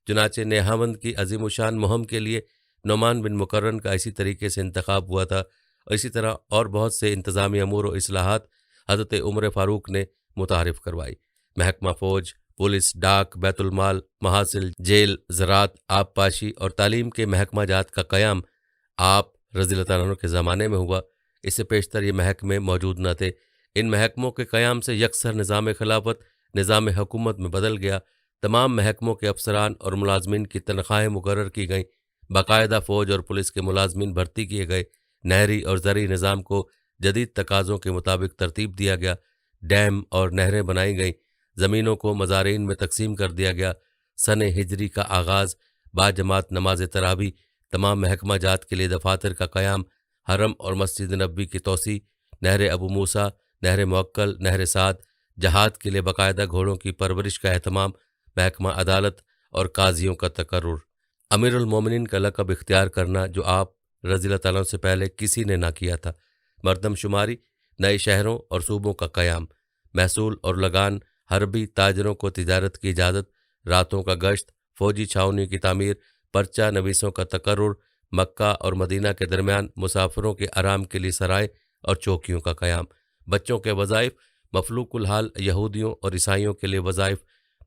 چنانچہ نیہاوند کی عظیم الشان مہم کے لیے نعمان بن مقرن کا اسی طریقے سے انتخاب ہوا تھا، اور اسی طرح اور بہت سے انتظامی امور و اصلاحات حضرت عمر فاروق نے متعارف کروائی۔ محکمہ فوج، پولیس، ڈاک، بیت المال، محاصل، جیل، زراعت، آب پاشی اور تعلیم کے محکمہ جات کا قیام آپ رضی اللہ تعالیٰ عنہ کے زمانے میں ہوا۔ اس سے پیشتر یہ محکمے موجود نہ تھے۔ ان محکموں کے قیام سے یکسر نظام خلافت نظام حکومت میں بدل گیا۔ تمام محکموں کے افسران اور ملازمین کی تنخواہیں مقرر کی گئیں، باقاعدہ فوج اور پولیس کے ملازمین بھرتی کیے گئے، نہری اور زرعی نظام کو جدید تقاضوں کے مطابق ترتیب دیا گیا، ڈیم اور نہریں بنائی گئیں، زمینوں کو مزارعین میں تقسیم کر دیا گیا۔ سن ہجری کا آغاز، باجماعت نماز تراویح، تمام محکمہ جات کے لیے دفاتر کا قیام، حرم اور مسجد نبوی کی توسیع، نہر ابو موسیٰ، نہر موکل، نہر سعد، جہاد کے لیے باقاعدہ گھوڑوں کی پرورش کا اہتمام، محکمہ عدالت اور قاضیوں کا تقرر، امیر المومنین کا لقب اختیار کرنا جو آپ رضی اللہ تعالیٰ سے پہلے کسی نے نہ کیا تھا، مردم شماری، نئے شہروں اور صوبوں کا قیام، محصول اور لگان، حربی تاجروں کو تجارت کی اجازت، راتوں کا گشت، فوجی چھاؤنی کی تعمیر، پرچہ نویسوں کا تقرر، مکہ اور مدینہ کے درمیان مسافروں کے آرام کے لیے سرائے اور چوکیوں کا قیام، بچوں کے وظائف، مفلوق الحال یہودیوں اور عیسائیوں کے لیے وظائف،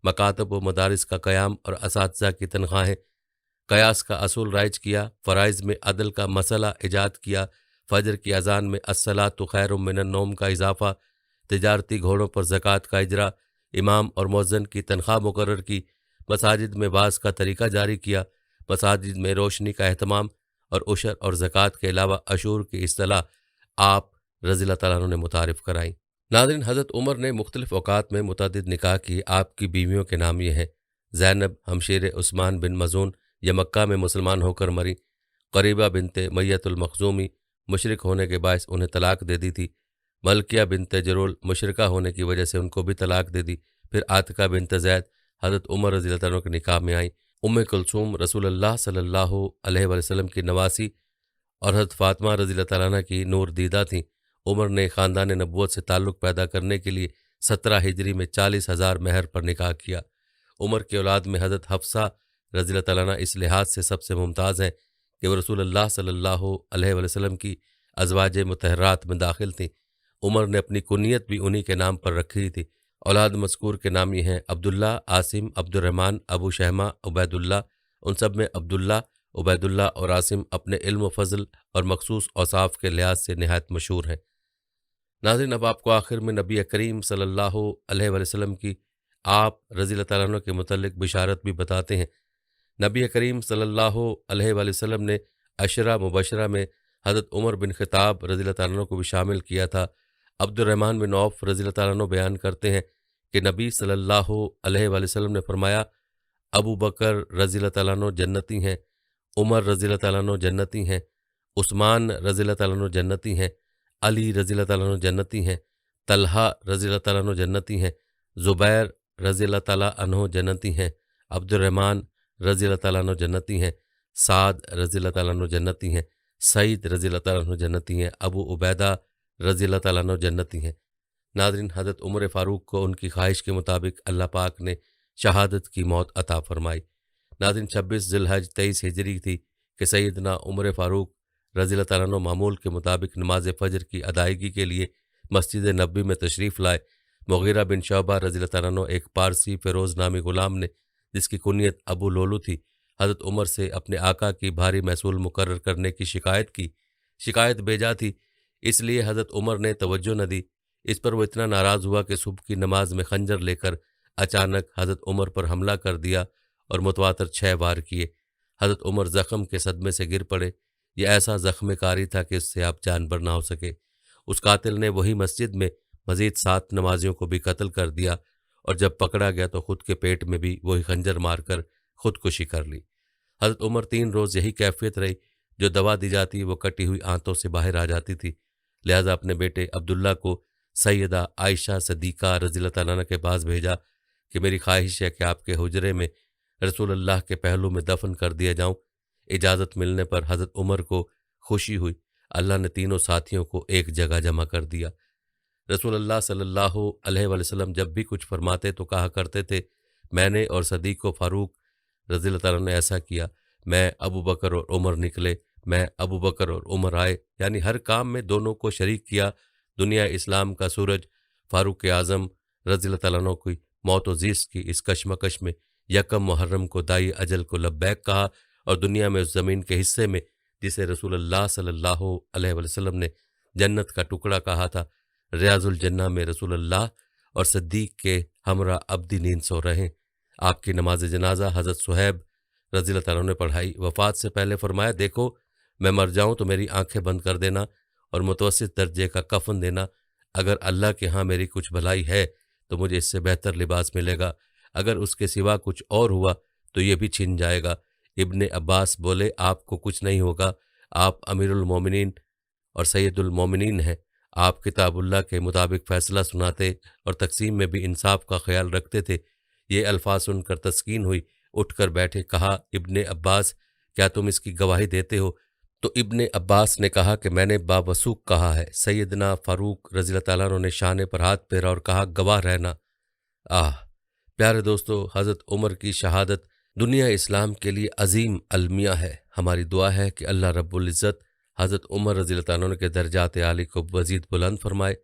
مکاتب و مدارس کا قیام اور اساتذہ کی تنخواہیں، قیاس کا اصول رائج کیا، فرائض میں عدل کا مسئلہ ایجاد کیا، فجر کی اذان میں الصلاۃ خیر من النوم کا اضافہ، تجارتی گھوڑوں پر زکوٰۃ کا اجرا، امام اور مؤذن کی تنخواہ مقرر کی، مساجد میں بعض کا طریقہ جاری کیا، مساجد میں روشنی کا اہتمام اور عشر اور زکوٰۃ کے علاوہ عشور کی اصطلاح آپ رضی اللہ تعالیٰ عنہ نے متعارف کرائیں۔ ناظرین، حضرت عمر نے مختلف اوقات میں متعدد نکاح کی۔ آپ کی بیویوں کے نام یہ ہیں: زینب ہمشیر عثمان بن مظعون، یہ مکہ میں مسلمان ہو کر مریں۔ قریبہ بنت میت المخزومی، مشرک ہونے کے باعث انہیں طلاق دے دی تھی۔ ملکیہ بنت جرول، مشرکہ ہونے کی وجہ سے ان کو بھی طلاق دے دی۔ پھر عاتکہ بنت زید حضرت عمر رضی اللہ عنہ کے نکاح میں آئیں۔ ام کلثوم رسول اللہ صلی اللہ علیہ وسلم کی نواسی اور حضرت فاطمہ رضی اللہ عنہ کی نور دیدہ تھیں۔ عمر نے خاندان نبوت سے تعلق پیدا کرنے کے لیے 17 ہجری میں 40,000 مہر پر نکاح کیا۔ عمر کی اولاد میں حضرت حفصہ رضی اللہ عنہ اس لحاظ سے سب سے ممتاز ہیں کہ وہ رسول اللہ صلی اللہ علیہ وسلم کی ازواج مطہرات میں داخل تھیں۔ عمر نے اپنی کنیت بھی انہی کے نام پر رکھی تھی۔ اولاد مذکور کے نام یہ ہیں: عبداللہ، عاصم، عبد الرحمن، ابو شہمہ، عبید اللہ، ان سب میں عبداللہ، عبیداللہ اور عاصم اپنے علم و فضل اور مخصوص اوصاف کے لحاظ سے نہایت مشہور ہیں۔ ناظرین، اب آپ کو آخر میں نبی کریم صلی اللہ علیہ وآلہ وسلم کی آپ رضی اللہ تعالیٰ عنہ کے متعلق بشارت بھی بتاتے ہیں۔ نبی کریم صلی اللہ علیہ وآلہ وسلم نے عشرہ مبشرہ میں حضرت عمر بن خطاب رضی اللہ تعالیٰ عنہ کو بھی شامل کیا تھا۔ عبد الرحمن بن عوف رضی اللہ تعالیٰ عنہ بیان کرتے ہیں کہ نبی صلی اللہ علیہ وآلہ وسلم نے فرمایا، ابو بکر رضی اللہ تعالیٰ عنہ جنتی ہیں، عمر رضی اللہ تعالیٰ عنہ جنتی ہیں، عثمان رضی اللہ تعالیٰ عنہ جنتی ہیں، علی رضی اللہ تعالیٰ عنہ جنتی ہیں، طلحہ رضی اللہ تعالیٰ عنہ جنتی ہیں، زبیر رضی اللہ تعالیٰ عنہ جنتی ہیں، عبد الرحمن رضی اللہ تعالیٰ عنہ جنتی ہیں، سعد رضی اللہ تعالیٰ عنہ جنتی ہیں، سعید رضی اللہ تعالیٰ عنہ جنتی ہیں، ابو عبیدہ رضی اللہ تعالیٰ عنہ جنتی ہیں۔ ناظرین، حضرت عمر فاروق کو ان کی خواہش کے مطابق اللہ پاک نے شہادت کی موت عطا فرمائی۔ ناظرین، 26 ذی الحج 23 ہجری تھی کہ سیدنا عمر فاروق رضی اللہ تعالیٰ عنہ معمول کے مطابق نماز فجر کی ادائیگی کے لیے مسجد نبوی میں تشریف لائے۔ مغیرہ بن شعبہ رضی اللہ تعالیٰ عنہ ایک پارسی فیروز نامی غلام نے، جس کی کنیت ابو لولو تھی، حضرت عمر سے اپنے آقا کی بھاری محصول مقرر کرنے کی شکایت کی۔ شکایت بیجا تھی، اس لیے حضرت عمر نے توجہ نہ دی۔ اس پر وہ اتنا ناراض ہوا کہ صبح کی نماز میں خنجر لے کر اچانک حضرت عمر پر حملہ کر دیا اور متواتر 6 وار کیے۔ حضرت عمر زخم کے صدمے سے گر پڑے۔ یہ ایسا زخم کاری تھا کہ اس سے آپ جانبر نہ ہو سکے۔ اس قاتل نے وہی مسجد میں مزید 7 نمازیوں کو بھی قتل کر دیا، اور جب پکڑا گیا تو خود کے پیٹ میں بھی وہی خنجر مار کر خودکشی کر لی۔ حضرت عمر 3 روز یہی کیفیت رہی، جو دوا دی جاتی وہ کٹی ہوئی آنتوں سے باہر آ جاتی تھی۔ لہذا اپنے بیٹے عبداللہ کو سیدہ عائشہ صدیقہ رضی اللہ تعالیٰ عنہ کے پاس بھیجا کہ میری خواہش ہے کہ آپ کے حجرے میں رسول اللہ کے پہلو میں دفن کر دیا جاؤں۔ اجازت ملنے پر حضرت عمر کو خوشی ہوئی۔ اللہ نے تینوں ساتھیوں کو ایک جگہ جمع کر دیا۔ رسول اللہ صلی اللہ علیہ وآلہ وسلم جب بھی کچھ فرماتے تو کہا کرتے تھے، میں نے اور صدیق و فاروق رضی اللہ تعالیٰ نے ایسا کیا، میں ابو بکر اور عمر نکلے، میں ابو بکر اور عمر آئے، یعنی ہر کام میں دونوں کو شریک کیا۔ دنیا اسلام کا سورج فاروق اعظم رضی اللہ تعالیٰ عنہ کی موت و زیست کی اس کشمکش میں یکم محرم کو دائی اجل کو لبیک کہا، اور دنیا میں اس زمین کے حصے میں جسے رسول اللہ صلی اللہ علیہ وآلہ وسلم نے جنت کا ٹکڑا کہا تھا، ریاض الجنہ میں رسول اللہ اور صدیق کے ہمراہ ابدی نیند سو رہے۔ آپ کی نماز جنازہ حضرت صہیب رضی اللہ تعالیٰ نے پڑھائی۔ وفات سے پہلے فرمایا، دیکھو میں مر جاؤں تو میری آنکھیں بند کر دینا اور متوسط درجے کا کفن دینا۔ اگر اللہ کے ہاں میری کچھ بھلائی ہے تو مجھے اس سے بہتر لباس ملے گا، اگر اس کے سوا کچھ اور ہوا تو یہ بھی چھن جائے گا۔ ابن عباس بولے، آپ کو کچھ نہیں ہوگا، آپ امیر المومنین اور سید المومنین ہیں، آپ کتاب اللہ کے مطابق فیصلہ سناتے اور تقسیم میں بھی انصاف کا خیال رکھتے تھے۔ یہ الفاظ سن کر تسکین ہوئی، اٹھ کر بیٹھے۔ کہا، ابن عباس کیا تم اس کی گواہی دیتے ہو؟ تو ابن عباس نے کہا کہ میں نے باوثوق کہا ہے۔ سیدنا فاروق رضی اللہ تعالیٰ عنہ نے شانے پر ہاتھ پھیرا اور کہا، گواہ رہنا۔ پیارے دوستو، حضرت عمر کی شہادت دنیا اسلام کے لیے عظیم المیہ ہے۔ ہماری دعا ہے کہ اللہ رب العزت حضرت عمر رضی اللہ تعالیٰ عنہ کے درجات عالی کو مزید بلند فرمائے۔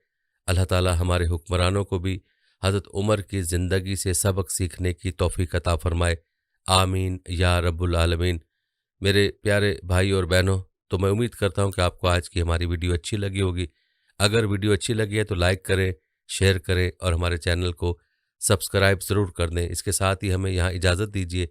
اللہ تعالیٰ ہمارے حکمرانوں کو بھی حضرت عمر کی زندگی سے سبق سیکھنے کی توفیق عطا فرمائے، آمین یا رب العالمین۔ میرے پیارے بھائی اور بہنوں، تو میں امید کرتا ہوں کہ آپ کو آج کی ہماری ویڈیو اچھی لگی ہوگی۔ اگر ویڈیو اچھی لگی ہے تو لائک کریں، شیئر کریں اور ہمارے چینل کو سبسکرائب ضرور کر دیں۔ اس کے ساتھ ہی ہمیں یہاں اجازت دیجیے